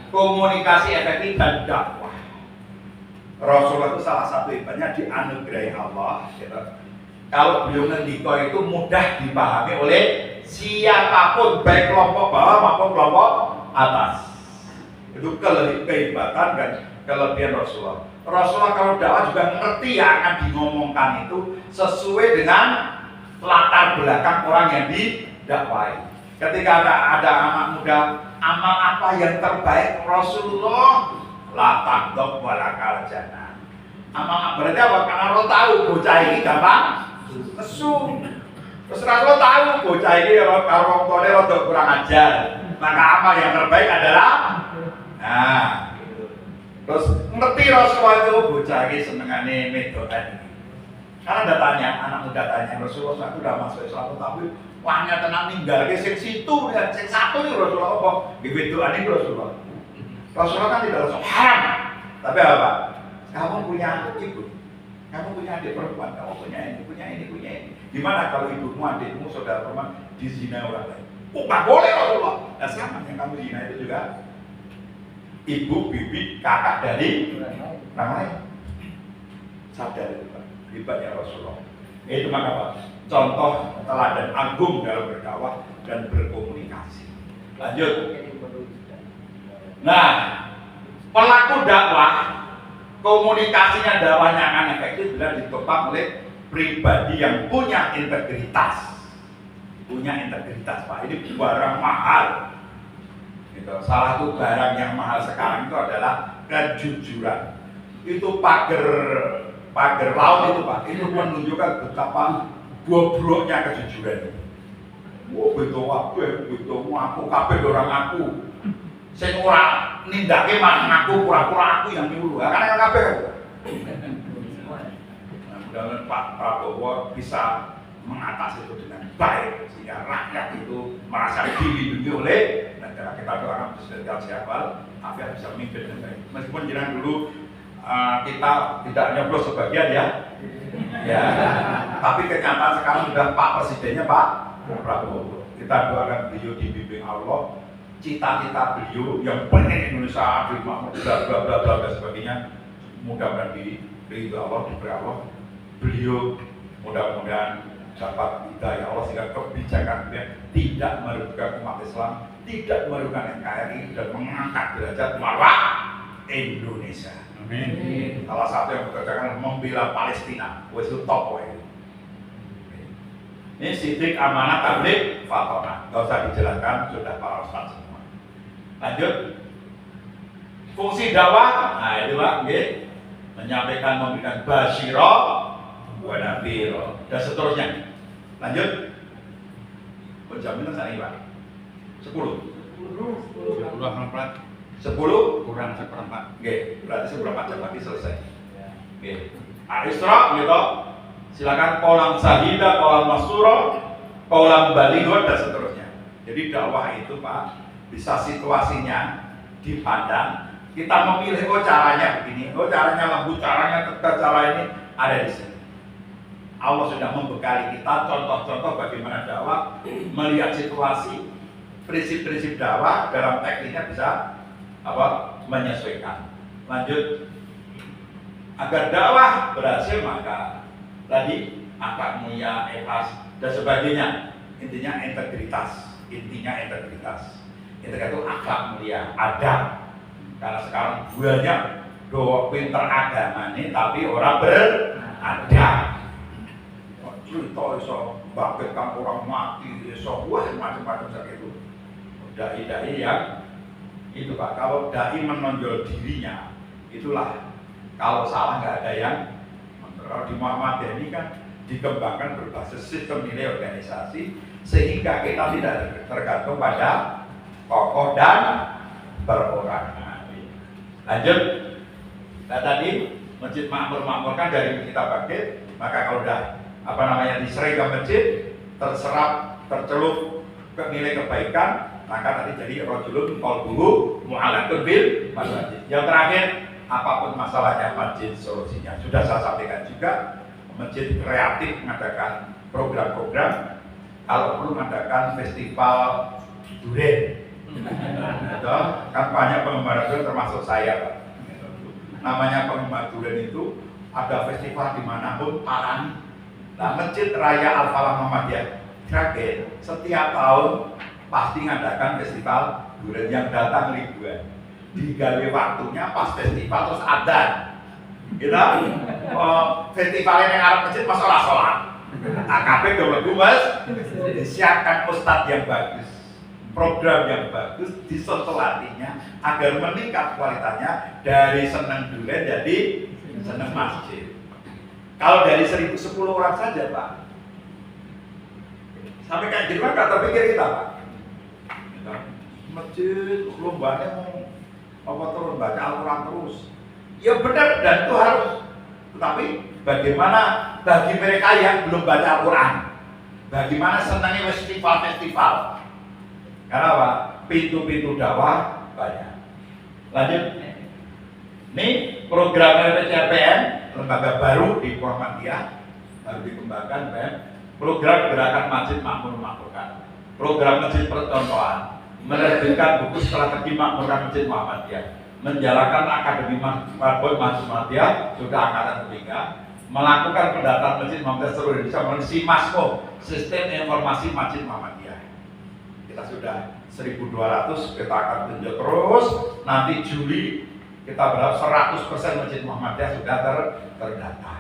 komunikasi efektif dan dakwah. Rasulullah itu salah satu hebatnya dianugerahi Allah. Gitu. Kalau beliau ngendiko itu mudah dipahami oleh siapapun, baik kelompok bawah maupun kelompok atas. Itu kehebatan dan kelebihan Rasulullah. Rasulullah kalau dakwah juga ngerti yang akan ngomongkan itu sesuai dengan latar belakang orang yang didakwai. Ketika ada anak muda, amal apa yang terbaik Rasulullah la taqdab walakal jannah. Berarti apa? Karena Rasulullah tahu bocah ini gampang nesu. Terus Rasulullah tahu bocah ini kalau wong tuane rada kurang ajar. Maka apa yang terbaik adalah terus ngerti Rasulullah itu bocah ini senengane medokan. Karena ada tanya, anak muda tanya Rasulullah, aku udah masuk Islam tapi wahnya tenang ninggal ke sing situ dan sing satu nih Rasulullah apa? Dibedokan ini Rasulullah. Rasulullah kan tidak langsung haram. Tapi apa? Kamu punya ibu, kamu punya adik perempuan, kamu punya ini. Gimana kalau ibumu, adikmu, saudara perempuan dizina orang lain? Oh, nggak boleh Rasulullah. Nah, sama yang kamu zina itu juga ibu, bibi, kakak dari orang lain. Sadar itu Pak, hebatnya Rasulullah. Itu maka Pak, contoh teladan agung dalam berdakwah dan berkomunikasi. Lanjut. Nah, pelaku dakwah, komunikasinya dakwahnya akan efektif bila ditopang oleh pribadi yang punya integritas. Punya integritas Pak, ini barang mahal. Gitu. Salah satu barang yang mahal sekarang itu adalah kejujuran. Itu pagar laut itu Pak, itu menunjukkan betapa bobroknya kejujuran. Betul aku, kabeh orang aku. Sing ora nindake ngaku pura-pura aku yang nyuruh. Karena kan kabeh. Mudah-mudahan Pak Prabowo bisa mengatasi itu dengan baik sehingga rakyat itu merasa dilindungi oleh negara. Kita doakan Presiden Syahbal agar bisa memimpin dengan baik. Meskipun jangan dulu kita tidak nyoblos sebagian ya, tapi kenyataan sekarang sudah Pak Presidennya Pak Prabowo. Kita doakan beliau dibimbing Allah, cita-cita beliau yang pengen Indonesia adil makmur, bla bla bla dan sebagainya, mudah-mudahan diridhoi Allah, diberi Allah. Beliau mudah-mudahan dapat hidayah Allah sehingga kebijakan beliau tidak merugikan umat Islam, tidak merugikan NKRI dan mengangkat derajat marwah Indonesia. Amin. Salah satu yang bekerjakan membela Palestina, wes itu top itu. Ini sidik amanah tabligh fatona, nggak usah dijelaskan, sudah para ustaz semua. Lanjut, fungsi dakwah, nah itu Pak, menyampaikan, memberikan basyirah, wa nadhirah dan seterusnya. Lanjut, penjaminan saya Pak, 10 kurang seperempat. Berarti seperempat jam lagi selesai. Al-Isra gitu. Silakan kolam sahida, kolam masura, kolam baligho dan seterusnya. Jadi dakwah itu Pak bisa situasinya dipandang. Kita memilih caranya begini, caranya lembut, caranya tegas, cara ini ada di sini. Allah sudah membekali kita contoh-contoh bagaimana dakwah, melihat situasi, prinsip-prinsip dakwah dalam tekniknya bisa menyesuaikan. Lanjut, agar dakwah berhasil maka tadi akhlak mulia, ikhlas dan sebagainya. Intinya integritas. Integritas itu akhlak mulia, adab. Karena sekarang banyak do pinter agama ini tapi orang beradab. Cerita iso bangkitkan orang mati, iso macam-macam seperti itu. Dai-dai yang itu Pak, kalau dai menonjol dirinya, itulah kalau salah nggak ada yang. Kalau di Muhammadiyah ini kan dikembangkan berbasis sistem nilai organisasi sehingga kita tidak tergantung pada tokoh dan perorangan. Lanjut, nah tadi Masjid makmur-makmurkan dari kita bangkit, maka kalau udah diserai ke masjid, terserap, tercelup ke nilai kebaikan, maka tadi jadi rajulun qalbuhu mu'allaqun bil masjid. Yang terakhir, apapun masalahnya masjid solusinya. Sudah saya sampaikan juga, masjid kreatif mengadakan program-program, kalau perlu mengadakan festival durian. Kan banyak penggemar durian termasuk saya Pak. Namanya penggemar durian itu ada festival dimanapun parani. Nah, Masjid Raya Al-Falah Muhammadiyah kaget setiap tahun pasti mengadakan festival durian yang datang ribuan. Digawe waktunya pas festival terus adzan. Gitu. Festivalnya yang arep masjid pas sholat. AKP double Mas disiapkan ustadz yang bagus. program yang bagus, disentuh agar meningkat kualitasnya dari senang duren jadi senang masjid. Kalau dari 1010 orang saja Pak, sampai kayak gitu kan gak terpikir kita Pak. Masjid lombanya mau terus baca Al-Quran terus, ya benar dan itu harus. Tetapi bagaimana bagi mereka yang belum baca Al-Quran, bagaimana senangnya festival-festival? Karena apa? Pintu-pintu dakwah banyak. Lanjut. Ini program LPCRPM, lembaga baru di Muhammadiyah, baru dikembangkan BEM. Program Gerakan Masjid Makmur Makmurkan, program Masjid Percontohan, menerbitkan buku strategi makmurkan Masjid Muhammadiyah, menjalankan Akademi Masjid Muhammadiyah, sudah angkatan ketiga, melakukan pendataan Masjid Muhammadiyah seluruh Indonesia melalui SIMASMO, Sistem Informasi Masjid Muhammadiyah. Kita sudah 1.200, kita akan tunjuk terus. Nanti Juli kita berharap 100% Masjid Muhammadiyah sudah terdata.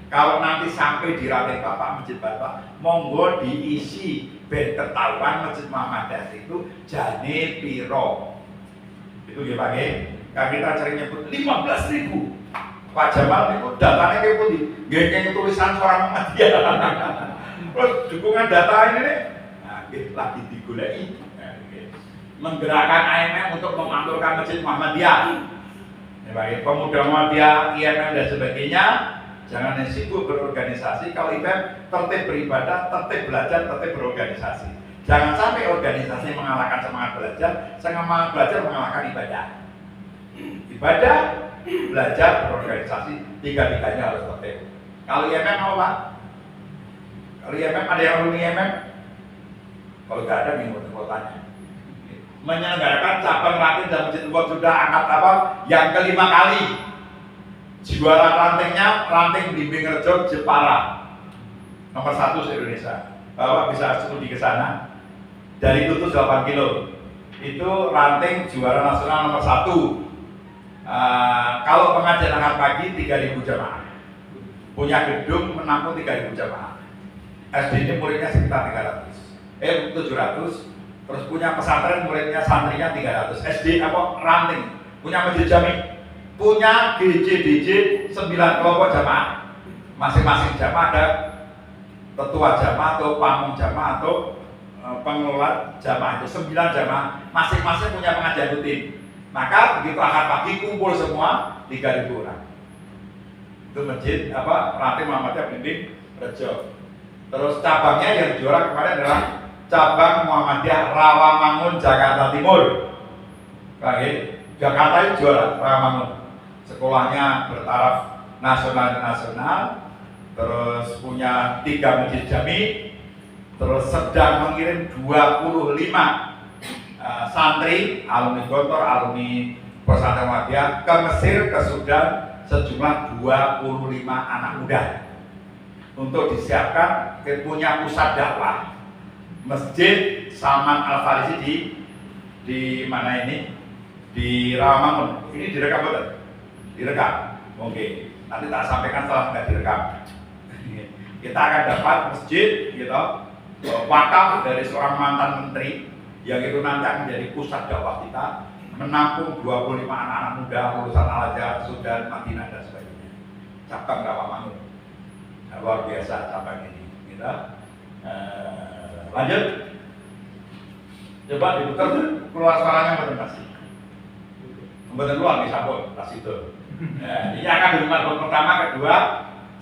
Kalau nanti sampai di rantai Bapak Masjid Bapak, monggo diisi ben ketahuan Masjid Muhammadiyah itu jane piro. Itu ya Pak ya. Kan kita sering nyebut 15.000. Pak Jamal itu datanya kayak putih, geng tulisan seorang Muhammadiyah. Terus dukungan data ini nih, nah, lagi digulai. Menggerakkan AMM untuk memakmurkan Masjid Muhammadiyah. Ya, pemuda Muhammadiyah, IMM dan sebagainya. Jangan sibuk berorganisasi. Kalau IPM tertib beribadah, tertib belajar, tertib berorganisasi. Jangan sampai organisasi mengalahkan semangat belajar, semangat belajar mengalahkan ibadah. Ibadah, belajar, berorganisasi, tiga-tiganya harus tertib. Kalau IMM apa Pak? Kalau IMM ada yang alumni IMM? Kalau nggak ada, minggu kotanya. Menyelenggarakan cabang ranting dan Masjid sudah angkat apa? Yang kelima kali. Juara rantingnya ranting Blimbing Rejo Jepara, nomor 1 se-Indonesia. Bapak bisa studi ke sana. Dari Tutus 8 kilo. Itu ranting juara nasional nomor 1. Kalau pengajian angkat pagi 3.000 jamaah. Punya gedung menampung 3.000 jamaah. SD ini muridnya sekitar 700. Terus punya pesantren muridnya santrinya 300. SD apa ranting. Punya masjid jami. Punya GJ-DJ 9 kelompok jamaah. Masing-masing jamaah ada ketua jamaah atau pamong jamaah atau pengelola jamaah itu 9 jamaah. Masing-masing punya pengajian rutin. Maka begitu akad pagi kumpul semua 3.000 orang. Itu masjid apa ranting Muhammadiyah Blimbing Rejo. Terus cabangnya yang juara kemarin adalah cabang Muhammadiyah Rawamangun Jakarta Timur. Oke, Jakarta itu juara Rawamangun. Sekolahnya bertaraf nasional, terus punya 3 masjid jami, terus sedang mengirim 25 santri, alumni Gontor, alumni pesantren Muhammadiyah ke Mesir, ke Sudan, sejumlah 25 anak muda untuk disiapkan punya pusat dakwah Masjid Salman Al Farisi di mana ini? Di Rawamangun. Ini direkam betul? Direkam. Oke. Nanti tak sampaikan setelah nggak direkam. Kita akan dapat masjid, gitu, wakaf dari seorang mantan menteri yang itu nanti akan menjadi pusat dakwah kita, menampung 25 anak-anak muda lulusan Al-Azhar, Sudan, Madinah dan sebagainya. Cabang Rawamangun. Nah, luar biasa cabang ini. Gitu. Lanjut. Coba diputar keluar suaranya betul pasti. Betul luar di sabun tas itu. Nah, ini akan dilakukan pertama, kedua,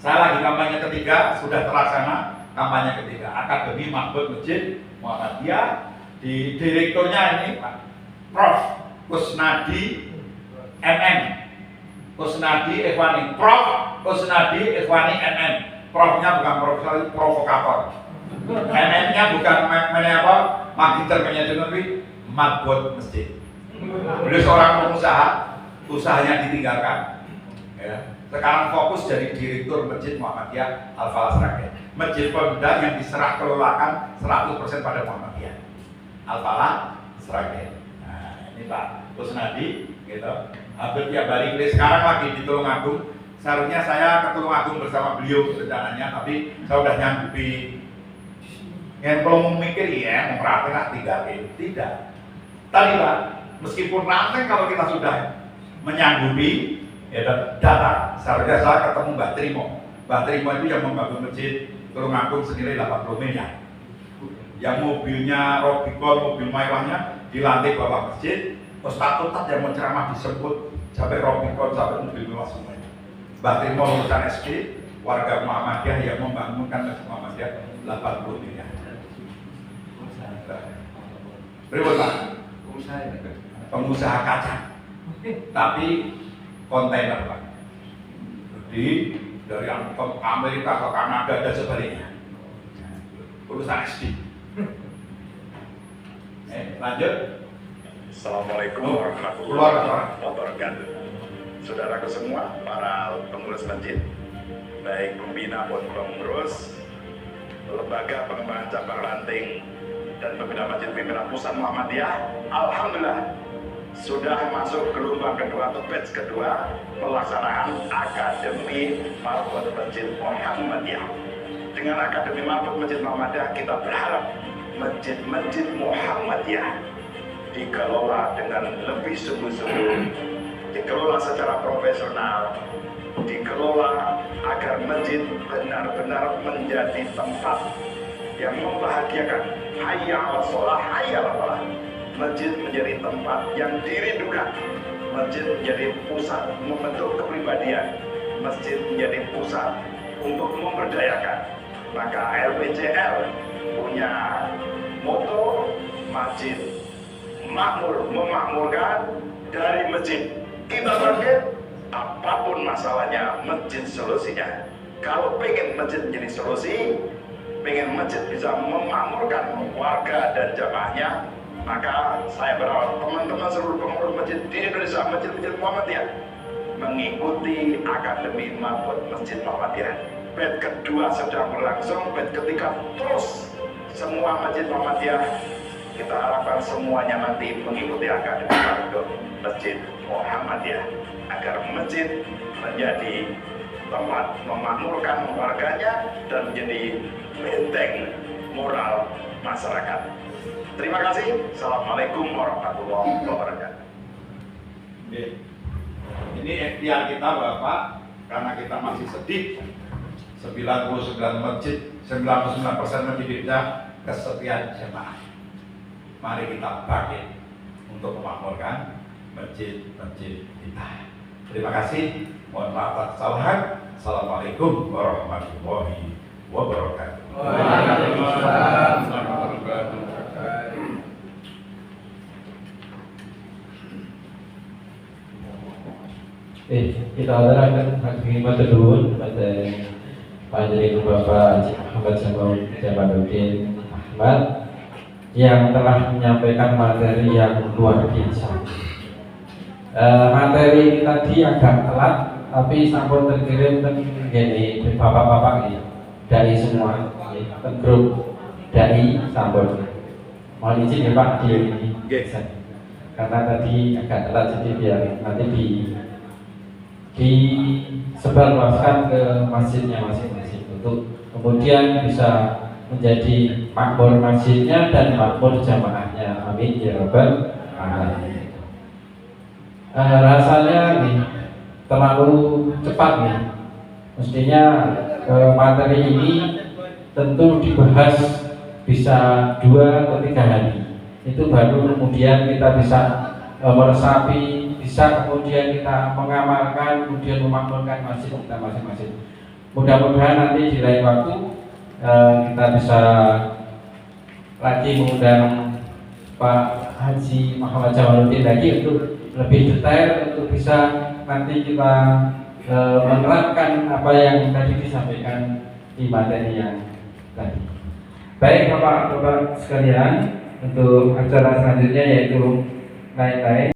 saya lagi kampanye ketiga, sudah terlaksana kampanye ketiga. Akademi Makmur Masjid Muhammadiyah, di direkturnya ini Pak Prof. Kusnadi MM. Kusnadi Ikhwani. Prof. Kusnadi Ikhwani MM. Profnya bukan profesor, provokator. MM-nya bukan apa, magister manajemen, Makmur Masjid. Beliau seorang pengusaha, usahanya ditinggalkan. Ya. Sekarang fokus jadi direktur Masjid Muhammadiyah Al-Falah Sragen. Masjid pemuda yang diserah kelolakan 100% pada Muhammadiyah Al-Falah Sragen. Nah, ini Pak Kusnadi, gitu. Hampir tiap hari, sekarang lagi di Tulungagung. Seharusnya saya ke Tulungagung bersama beliau rencananya, tapi saya sudah nyanggupi Yang kalau mau mikir ya, mau praktek lah tidak. Tadi Pak, meskipun nanti kalau kita sudah menyanggupi, ya datang. Seharusnya saya ketemu Mbak Trimo. Mbak Trimo itu yang membangun masjid Tulungagung senilai 80 miliar. Yang mobilnya Robicon, mobil mewahnya di lantai bawah masjid. Ustadz yang menceramah disebut sampai Robicon, sampai mobil mewah semuanya. Mbak Trimo lulusan SD, warga Muhammadiyah yang membangunkan masjid Muhammadiyah 80 miliar. Berikut Pak, pengusaha kaca, tapi kontainer Pak. Jadi dari Amerika ke Kanada dan sebaliknya. Urusan SD. Lanjut.
Assalamualaikum warahmatullahi wabarakatuh. Saudaraku semua, para pengurus masjid, baik pembina maupun pengurus, lembaga pengembangan cabang ranting dan pembina masjid pimpinan pusat Muhammadiyah, alhamdulillah sudah masuk gelombang kedua atau batch kedua pelaksanaan Akademi Marbot Masjid Muhammadiyah. Dengan Akademi Marbot Masjid Muhammadiyah kita berharap masjid-masjid Muhammadiyah dikelola dengan lebih sungguh-sungguh, dikelola secara profesional, dikelola agar masjid benar-benar menjadi tempat yang membahagiakan. Hayya 'alas shalah, hayya 'alal falah. Masjid menjadi tempat yang dirindukan. Masjid menjadi pusat membentuk kepribadian. Masjid menjadi pusat untuk memberdayakan. Maka LPJL punya moto masjid makmur, memakmurkan dari masjid. Kita target apapun masalahnya, masjid solusinya. Kalau pengen masjid menjadi solusi, pengen masjid bisa memakmurkan warga dan jamaahnya, maka saya berharap teman-teman seluruh pengurus masjid di Indonesia, masjid-masjid Muhammadiyah mengikuti Akademi Marbot Masjid Muhammadiyah. Batch kedua sedang berlangsung, batch ketiga terus. Semua masjid Muhammadiyah kita harapkan semuanya nanti mengikuti Akademi Marbot Masjid Muhammadiyah agar masjid menjadi tempat memakmurkan warganya dan menjadi benteng moral masyarakat. Terima kasih. Assalamualaikum warahmatullahi wabarakatuh.
Ini ikhtiar kita Bapak, karena kita masih sedih. 99% masjid kita kesetiaan jemaah. Mari kita bangkit untuk memakmurkan masjid-masjid kita. Terima kasih. Mohon maaf atas kesalahan. Assalamualaikum warahmatullahi wabarakatuh.
Waalaikumsalam warahmatullahi wabarakatuh.
Kita akan khidmat dulu pada Panjang Bapak Muhammad Jamaluddin Ahmad yang telah menyampaikan materi yang luar biasa. Materi tadi agak telat, tapi sampun terkirim dari bapak-bapak ini, dari semua, grup dari sampun. Mohon izin ya Pak karena tadi agak telat, jadi biar nanti disebarluaskan ke masjidnya masing-masing untuk kemudian bisa menjadi makmur masjidnya dan makmur jamaahnya. Amin ya rabbal alamin. Rasanya nih terlalu cepat nih. Mestinya materi ini tentu dibahas bisa 2 atau 3 hari. Itu baru kemudian kita bisa meresapi, bisa kemudian kita mengamalkan, kemudian memakmurkan masjid kita masing-masing. Mudah-mudahan nanti di lain waktu kita bisa lagi mengundang Pak Haji Muhammad Jamaluddin lagi untuk lebih detail, untuk bisa nanti kita menerapkan apa yang tadi disampaikan di materi yang tadi. Baik Bapak-Bapak sekalian, untuk acara selanjutnya yaitu lain-lain.